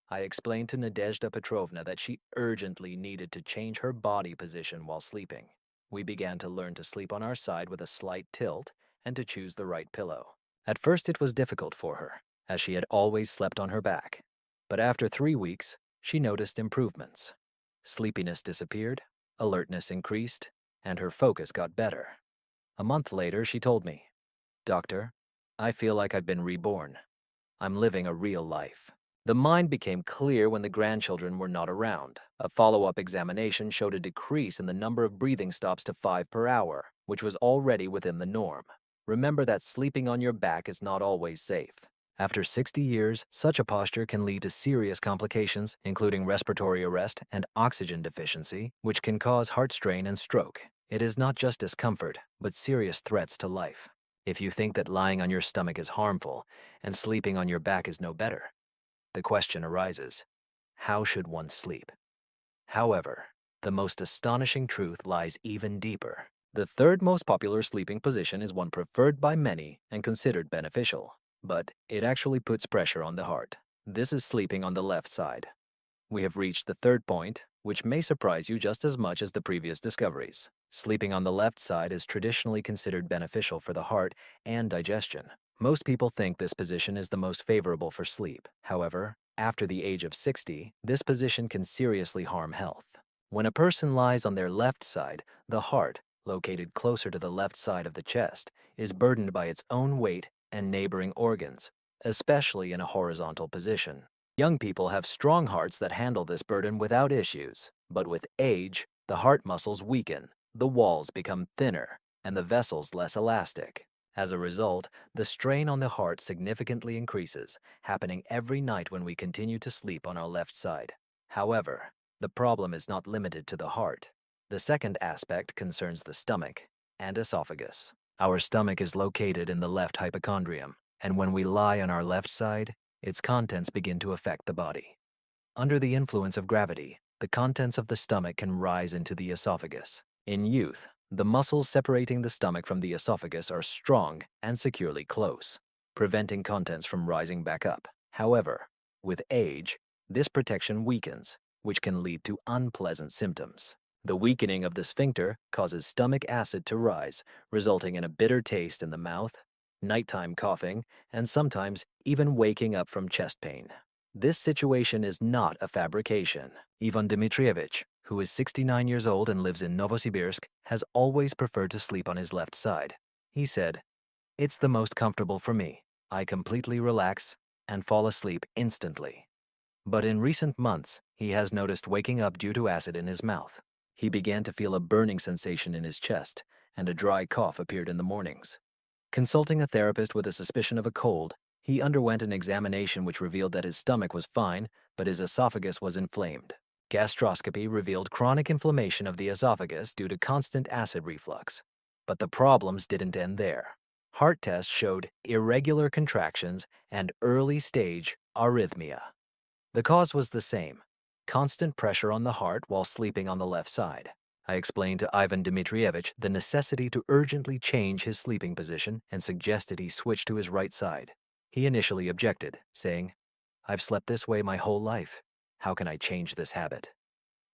I explained to Nadezhda Petrovna that she urgently needed to change her body position while sleeping. We began to learn to sleep on our side with a slight tilt and to choose the right pillow. At first it was difficult for her, as she had always slept on her back. But after 3 weeks, she noticed improvements. Sleepiness disappeared, alertness increased, and her focus got better. A month later, she told me, "Doctor, I feel like I've been reborn. I'm living a real life." The mind became clear when the grandchildren were not around. A follow-up examination showed a decrease in the number of breathing stops to 5 per hour, which was already within the norm. Remember that sleeping on your back is not always safe. After 60 years, such a posture can lead to serious complications, including respiratory arrest and oxygen deficiency, which can cause heart strain and stroke. It is not just discomfort, but serious threats to life. If you think that lying on your stomach is harmful and sleeping on your back is no better, the question arises, how should one sleep? However, the most astonishing truth lies even deeper. The third most popular sleeping position is one preferred by many and considered beneficial, but it actually puts pressure on the heart. This is sleeping on the left side. We have reached the third point, which may surprise you just as much as the previous discoveries. Sleeping on the left side is traditionally considered beneficial for the heart and digestion. Most people think this position is the most favorable for sleep. However, after the age of 60, this position can seriously harm health. When a person lies on their left side, the heart, located closer to the left side of the chest, is burdened by its own weight and neighboring organs, especially in a horizontal position. Young people have strong hearts that handle this burden without issues, but with age, the heart muscles weaken, the walls become thinner, and the vessels less elastic. As a result, the strain on the heart significantly increases, happening every night when we continue to sleep on our left side. However, the problem is not limited to the heart. The second aspect concerns the stomach and esophagus. Our stomach is located in the left hypochondrium, and when we lie on our left side, its contents begin to affect the body. Under the influence of gravity, the contents of the stomach can rise into the esophagus. In youth, the muscles separating the stomach from the esophagus are strong and securely close, preventing contents from rising back up. However, with age, this protection weakens, which can lead to unpleasant symptoms. The weakening of the sphincter causes stomach acid to rise, resulting in a bitter taste in the mouth, nighttime coughing, and sometimes even waking up from chest pain. This situation is not a fabrication. Ivan Dmitrievich, who is 69 years old and lives in Novosibirsk, has always preferred to sleep on his left side. He said, "It's the most comfortable for me. I completely relax and fall asleep instantly." But in recent months, he has noticed waking up due to acid in his mouth. He began to feel a burning sensation in his chest, and a dry cough appeared in the mornings. Consulting a therapist with a suspicion of a cold, he underwent an examination which revealed that his stomach was fine, but his esophagus was inflamed. Gastroscopy revealed chronic inflammation of the esophagus due to constant acid reflux. But the problems didn't end there. Heart tests showed irregular contractions and early-stage arrhythmia. The cause was the same: constant pressure on the heart while sleeping on the left side. I explained to Ivan Dmitrievich the necessity to urgently change his sleeping position and suggested he switch to his right side. He initially objected, saying, "I've slept this way my whole life. How can I change this habit?"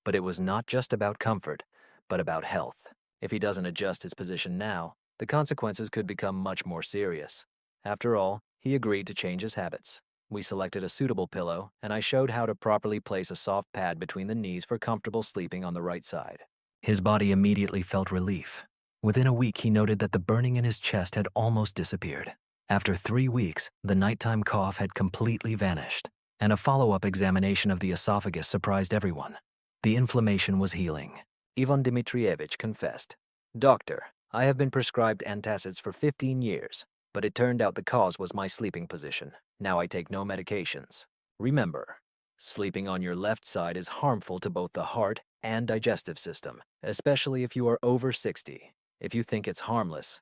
But it was not just about comfort, but about health. If he doesn't adjust his position now, the consequences could become much more serious. After all, he agreed to change his habits. We selected a suitable pillow, and I showed how to properly place a soft pad between the knees for comfortable sleeping on the right side. His body immediately felt relief. Within a week, he noted that the burning in his chest had almost disappeared. After 3 weeks, the nighttime cough had completely vanished, and a follow-up examination of the esophagus surprised everyone. The inflammation was healing. Ivan Dmitrievich confessed, "Doctor, I have been prescribed antacids for 15 years, but it turned out the cause was my sleeping position. Now I take no medications." Remember, sleeping on your left side is harmful to both the heart and digestive system, especially if you are over 60. If you think it's harmless,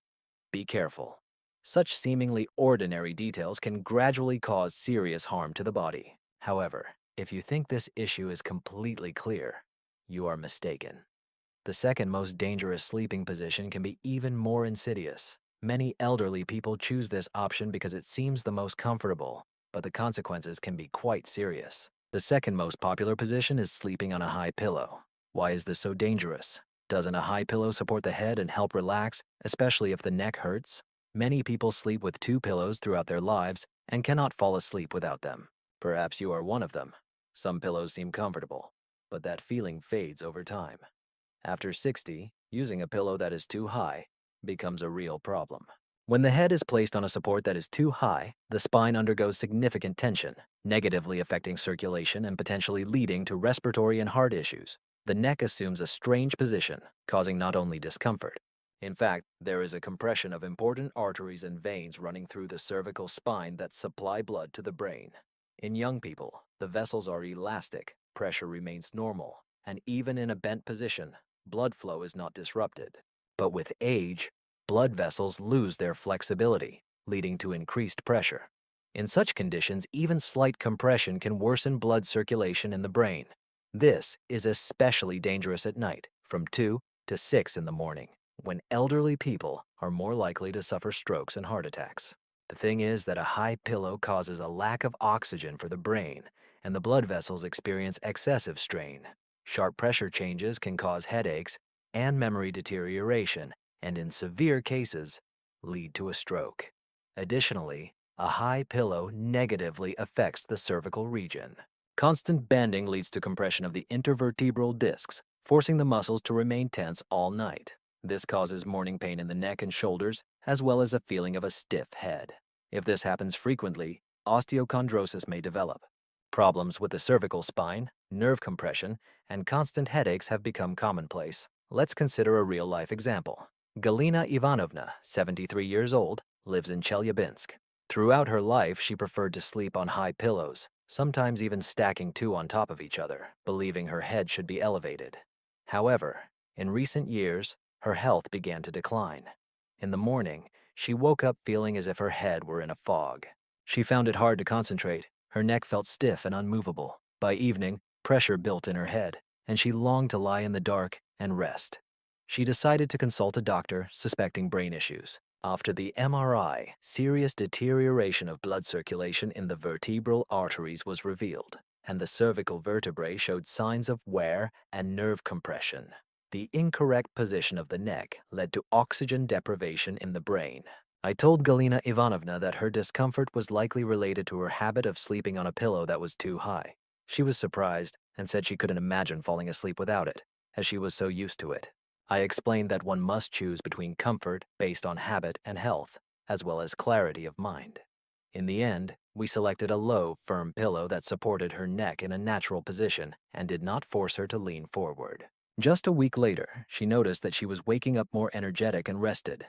be careful. Such seemingly ordinary details can gradually cause serious harm to the body. However, if you think this issue is completely clear, you are mistaken. The second most dangerous sleeping position can be even more insidious. Many elderly people choose this option because it seems the most comfortable, but the consequences can be quite serious. The second most popular position is sleeping on a high pillow. Why is this so dangerous? Doesn't a high pillow support the head and help relax, especially if the neck hurts? Many people sleep with 2 pillows throughout their lives and cannot fall asleep without them. Perhaps you are one of them. Some pillows seem comfortable, but that feeling fades over time. After 60, using a pillow that is too high becomes a real problem. When the head is placed on a support that is too high, the spine undergoes significant tension, negatively affecting circulation and potentially leading to respiratory and heart issues. The neck assumes a strange position, causing not only discomfort. In fact, there is a compression of important arteries and veins running through the cervical spine that supply blood to the brain. In young people, the vessels are elastic, pressure remains normal, and even in a bent position, blood flow is not disrupted. But with age, blood vessels lose their flexibility, leading to increased pressure. In such conditions, even slight compression can worsen blood circulation in the brain. This is especially dangerous at night, from 2 to 6 in the morning, when elderly people are more likely to suffer strokes and heart attacks. The thing is that a high pillow causes a lack of oxygen for the brain, and the blood vessels experience excessive strain. Sharp pressure changes can cause headaches and memory deterioration, and in severe cases, lead to a stroke. Additionally, a high pillow negatively affects the cervical region. Constant bending leads to compression of the intervertebral discs, forcing the muscles to remain tense all night. This causes morning pain in the neck and shoulders, as well as a feeling of a stiff head. If this happens frequently, osteochondrosis may develop. Problems with the cervical spine, nerve compression, and constant headaches have become commonplace. Let's consider a real-life example. Galina Ivanovna, 73 years old, lives in Chelyabinsk. Throughout her life, she preferred to sleep on high pillows, sometimes even stacking 2 on top of each other, believing her head should be elevated. However, in recent years, her health began to decline. In the morning, she woke up feeling as if her head were in a fog. She found it hard to concentrate. Her neck felt stiff and unmovable. By evening, pressure built in her head, and she longed to lie in the dark and rest. She decided to consult a doctor, suspecting brain issues. After the MRI, serious deterioration of blood circulation in the vertebral arteries was revealed, and the cervical vertebrae showed signs of wear and nerve compression. The incorrect position of the neck led to oxygen deprivation in the brain. I told Galina Ivanovna that her discomfort was likely related to her habit of sleeping on a pillow that was too high. She was surprised and said she couldn't imagine falling asleep without it, as she was so used to it. I explained that one must choose between comfort based on habit and health, as well as clarity of mind. In the end, we selected a low, firm pillow that supported her neck in a natural position and did not force her to lean forward. Just a week later, she noticed that she was waking up more energetic and rested.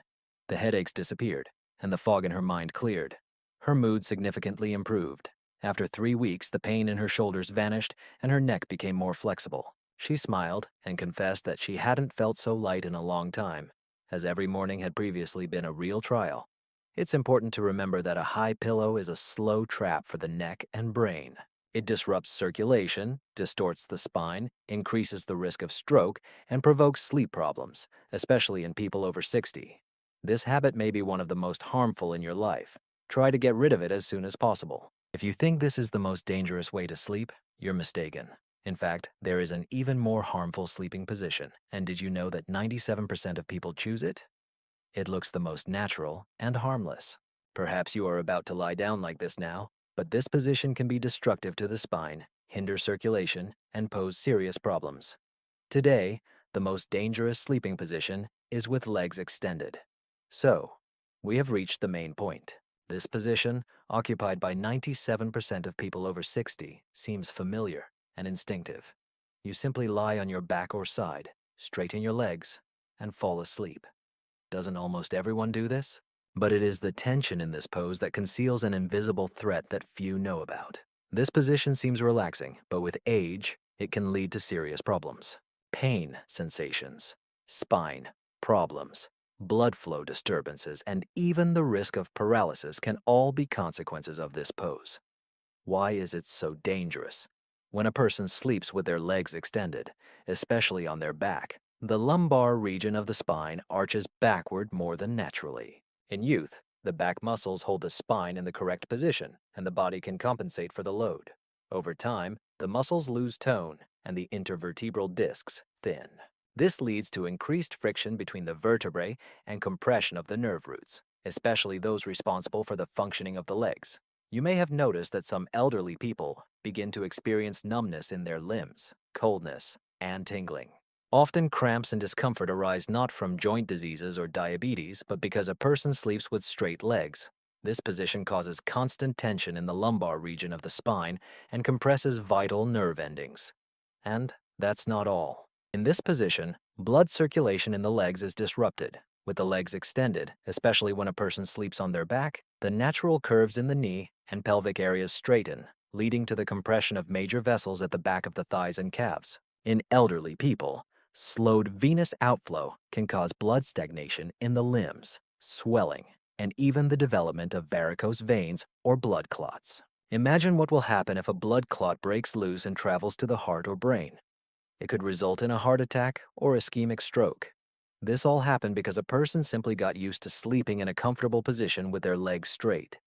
The headaches disappeared, and the fog in her mind cleared. Her mood significantly improved. After 3 weeks, the pain in her shoulders vanished and her neck became more flexible. She smiled and confessed that she hadn't felt so light in a long time, as every morning had previously been a real trial. It's important to remember that a high pillow is a slow trap for the neck and brain. It disrupts circulation, distorts the spine, increases the risk of stroke, and provokes sleep problems, especially in people over 60. This habit may be one of the most harmful in your life. Try to get rid of it as soon as possible. If you think this is the most dangerous way to sleep, you're mistaken. In fact, there is an even more harmful sleeping position. And did you know that 97% of people choose it? It looks the most natural and harmless. Perhaps you are about to lie down like this now, but this position can be destructive to the spine, hinder circulation, and pose serious problems. Today, the most dangerous sleeping position is with legs extended. So, we have reached the main point. This position, occupied by 97% of people over 60, seems familiar and instinctive. You simply lie on your back or side, straighten your legs, and fall asleep. Doesn't almost everyone do this? But it is the tension in this pose that conceals an invisible threat that few know about. This position seems relaxing, but with age, it can lead to serious problems. Pain sensations, spine problems, blood flow disturbances, and even the risk of paralysis can all be consequences of this pose. Why is it so dangerous? When a person sleeps with their legs extended, especially on their back, the lumbar region of the spine arches backward more than naturally. In youth, the back muscles hold the spine in the correct position, and the body can compensate for the load. Over time, the muscles lose tone, and the intervertebral discs thin. This leads to increased friction between the vertebrae and compression of the nerve roots, especially those responsible for the functioning of the legs. You may have noticed that some elderly people begin to experience numbness in their limbs, coldness, and tingling. Often cramps and discomfort arise not from joint diseases or diabetes, but because a person sleeps with straight legs. This position causes constant tension in the lumbar region of the spine and compresses vital nerve endings. And that's not all. In this position, blood circulation in the legs is disrupted. With the legs extended, especially when a person sleeps on their back, the natural curves in the knee and pelvic areas straighten, leading to the compression of major vessels at the back of the thighs and calves. In elderly people, slowed venous outflow can cause blood stagnation in the limbs, swelling, and even the development of varicose veins or blood clots. Imagine what will happen if a blood clot breaks loose and travels to the heart or brain. It could result in a heart attack or ischemic stroke. This all happened because a person simply got used to sleeping in a comfortable position with their legs straight.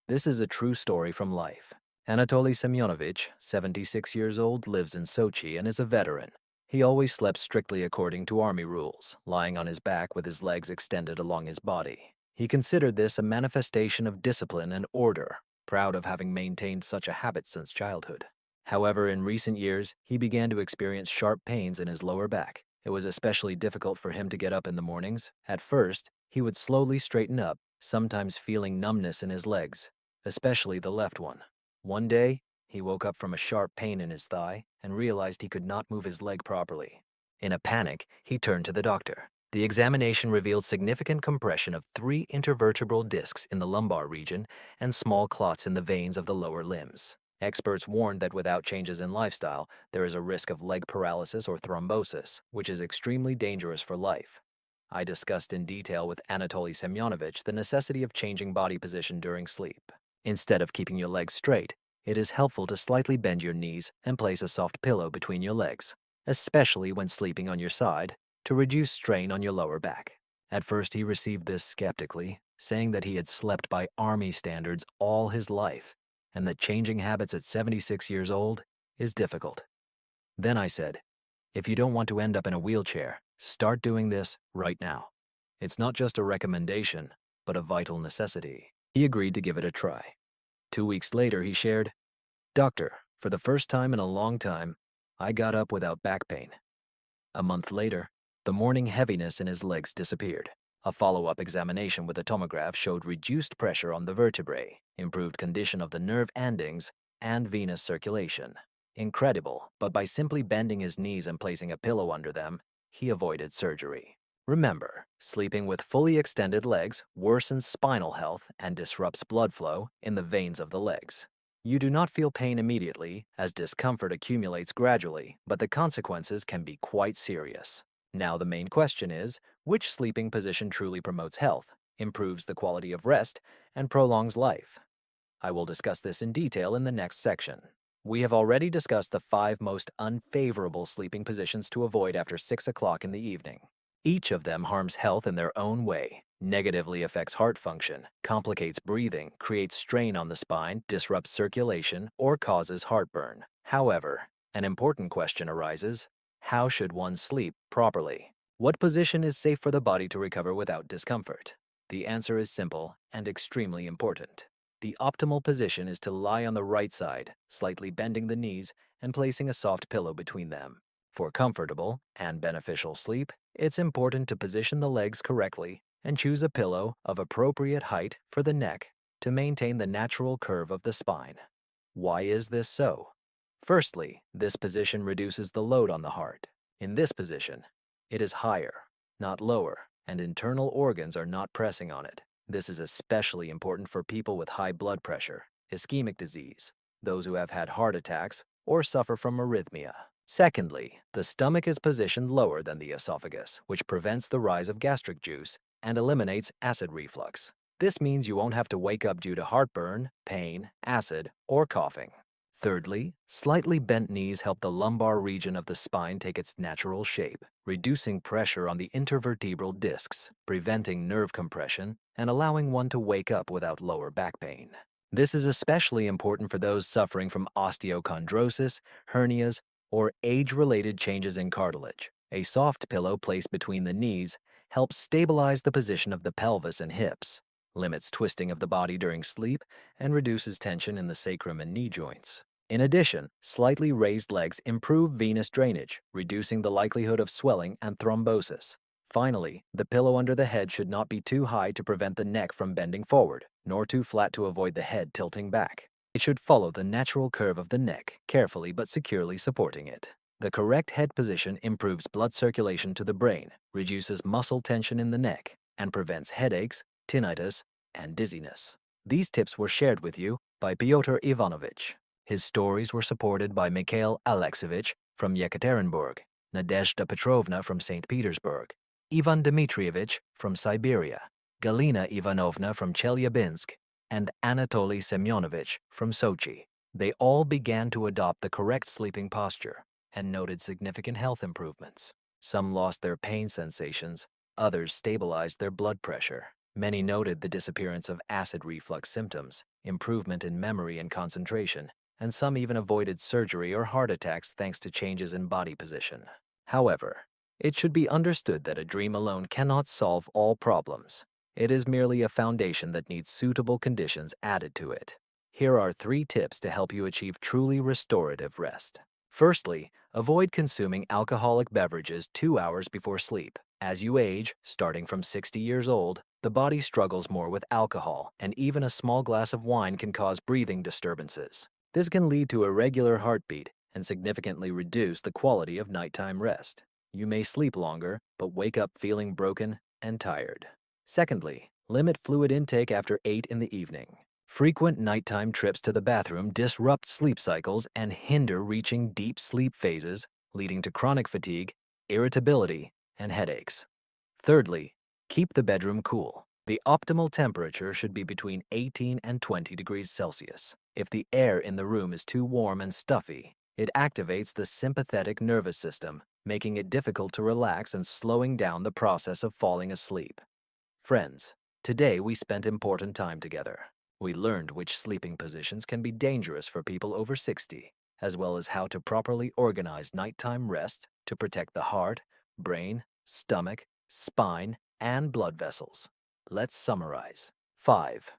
This is a true story from life. Anatoly Semyonovich, 76 years old, lives in Sochi and is a veteran. He always slept strictly according to army rules, lying on his back with his legs extended along his body. He considered this a manifestation of discipline and order, proud of having maintained such a habit since childhood. However, in recent years, he began to experience sharp pains in his lower back. It was especially difficult for him to get up in the mornings. At first, he would slowly straighten up, sometimes feeling numbness in his legs, especially the left one. One day, he woke up from a sharp pain in his thigh and realized he could not move his leg properly. In a panic, he turned to the doctor. The examination revealed significant compression of 3 intervertebral discs in the lumbar region and small clots in the veins of the lower limbs. Experts warned that without changes in lifestyle, there is a risk of leg paralysis or thrombosis, which is extremely dangerous for life. I discussed in detail with Anatoly Semyonovich the necessity of changing body position during sleep. Instead of keeping your legs straight, it is helpful to slightly bend your knees and place a soft pillow between your legs, especially when sleeping on your side, to reduce strain on your lower back. At first, he received this skeptically, saying that he had slept by army standards all his life, and that changing habits at 76 years old is difficult. Then I said, if you don't want to end up in a wheelchair, Start doing this right now. It's not just a recommendation, but a vital necessity. He agreed to give it a try. 2 weeks later, he shared, "Doctor, for the first time in a long time, I got up without back pain." A month later, the morning heaviness in his legs disappeared. A follow-up examination with a tomograph showed reduced pressure on the vertebrae, improved condition of the nerve endings, and venous circulation. Incredible, but by simply bending his knees and placing a pillow under them, he avoided surgery. Remember, sleeping with fully extended legs worsens spinal health and disrupts blood flow in the veins of the legs. You do not feel pain immediately, as discomfort accumulates gradually, but the consequences can be quite serious. Now the main question is, which sleeping position truly promotes health, improves the quality of rest, and prolongs life? I will discuss this in detail in the next section. We have already discussed the 5 most unfavorable sleeping positions to avoid after 6 o'clock in the evening. Each of them harms health in their own way, negatively affects heart function, complicates breathing, creates strain on the spine, disrupts circulation, or causes heartburn. However, an important question arises: how should one sleep properly? What position is safe for the body to recover without discomfort? The answer is simple and extremely important. The optimal position is to lie on the right side, slightly bending the knees and placing a soft pillow between them. For comfortable and beneficial sleep, it's important to position the legs correctly and choose a pillow of appropriate height for the neck to maintain the natural curve of the spine. Why is this so? Firstly, this position reduces the load on the heart. In this position, it is higher, not lower, and internal organs are not pressing on it. This is especially important for people with high blood pressure, ischemic disease, those who have had heart attacks, or suffer from arrhythmia. Secondly, the stomach is positioned lower than the esophagus, which prevents the rise of gastric juice and eliminates acid reflux. This means you won't have to wake up due to heartburn, pain, acid, or coughing. Thirdly, slightly bent knees help the lumbar region of the spine take its natural shape, reducing pressure on the intervertebral discs, preventing nerve compression, and allowing one to wake up without lower back pain. This is especially important for those suffering from osteochondrosis, hernias, or age-related changes in cartilage. A soft pillow placed between the knees helps stabilize the position of the pelvis and hips, limits twisting of the body during sleep, and reduces tension in the sacrum and knee joints. In addition, slightly raised legs improve venous drainage, reducing the likelihood of swelling and thrombosis. Finally, the pillow under the head should not be too high to prevent the neck from bending forward, nor too flat to avoid the head tilting back. It should follow the natural curve of the neck, carefully but securely supporting it. The correct head position improves blood circulation to the brain, reduces muscle tension in the neck, and prevents headaches, tinnitus, and dizziness. These tips were shared with you by Pyotr Ivanovich. His stories were supported by Mikhail Alexeyevich from Yekaterinburg, Nadezhda Petrovna from St. Petersburg, Ivan Dmitrievich from Siberia, Galina Ivanovna from Chelyabinsk, and Anatoly Semyonovich from Sochi. They all began to adopt the correct sleeping posture and noted significant health improvements. Some lost their pain sensations, others stabilized their blood pressure. Many noted the disappearance of acid reflux symptoms, improvement in memory and concentration, and some even avoided surgery or heart attacks thanks to changes in body position. However, it should be understood that a dream alone cannot solve all problems. It is merely a foundation that needs suitable conditions added to it. Here are 3 tips to help you achieve truly restorative rest. Firstly, avoid consuming alcoholic beverages 2 hours before sleep. As you age, starting from 60 years old, the body struggles more with alcohol, and even a small glass of wine can cause breathing disturbances. This can lead to irregular heartbeat and significantly reduce the quality of nighttime rest. You may sleep longer, but wake up feeling broken and tired. Secondly, limit fluid intake after 8 in the evening. Frequent nighttime trips to the bathroom disrupt sleep cycles and hinder reaching deep sleep phases, leading to chronic fatigue, irritability, and headaches. Thirdly, keep the bedroom cool. The optimal temperature should be between 18 and 20 degrees Celsius. If the air in the room is too warm and stuffy, it activates the sympathetic nervous system, making it difficult to relax and slowing down the process of falling asleep. Friends, today we spent important time together. We learned which sleeping positions can be dangerous for people over 60, as well as how to properly organize nighttime rest to protect the heart, brain, stomach, spine, and blood vessels. Let's summarize. 5.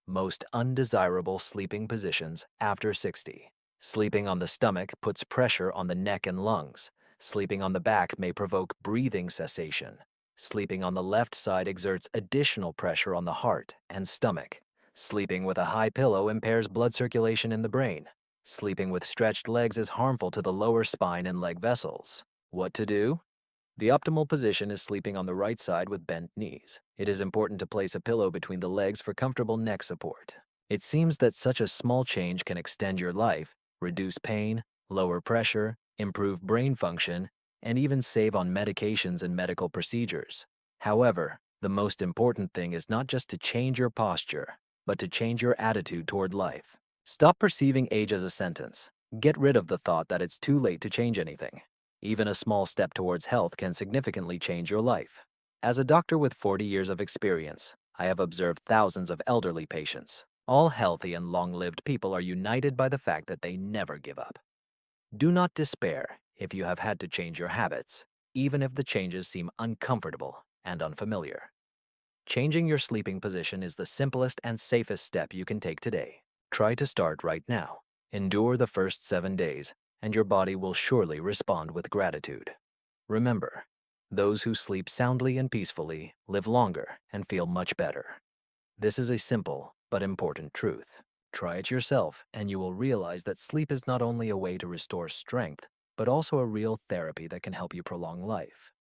Most undesirable sleeping positions after 60. Sleeping on the stomach puts pressure on the neck and lungs. Sleeping on the back may provoke breathing cessation. Sleeping on the left side exerts additional pressure on the heart and stomach. Sleeping with a high pillow impairs blood circulation in the brain. Sleeping with stretched legs is harmful to the lower spine and leg vessels. What to do? The optimal position is sleeping on the right side with bent knees. It is important to place a pillow between the legs for comfortable neck support. It seems that such a small change can extend your life, reduce pain, lower pressure, improve brain function, and even save on medications and medical procedures. However, the most important thing is not just to change your posture, but to change your attitude toward life. Stop perceiving age as a sentence. Get rid of the thought that it's too late to change anything. Even a small step towards health can significantly change your life. As a doctor with 40 years of experience, I have observed thousands of elderly patients. All healthy and long-lived people are united by the fact that they never give up. Do not despair if you have had to change your habits, even if the changes seem uncomfortable and unfamiliar. Changing your sleeping position is the simplest and safest step you can take today. Try to start right now. Endure the first 7 days, and your body will surely respond with gratitude. Remember, those who sleep soundly and peacefully live longer and feel much better. This is a simple but important truth. Try it yourself, and you will realize that sleep is not only a way to restore strength, but also a real therapy that can help you prolong life.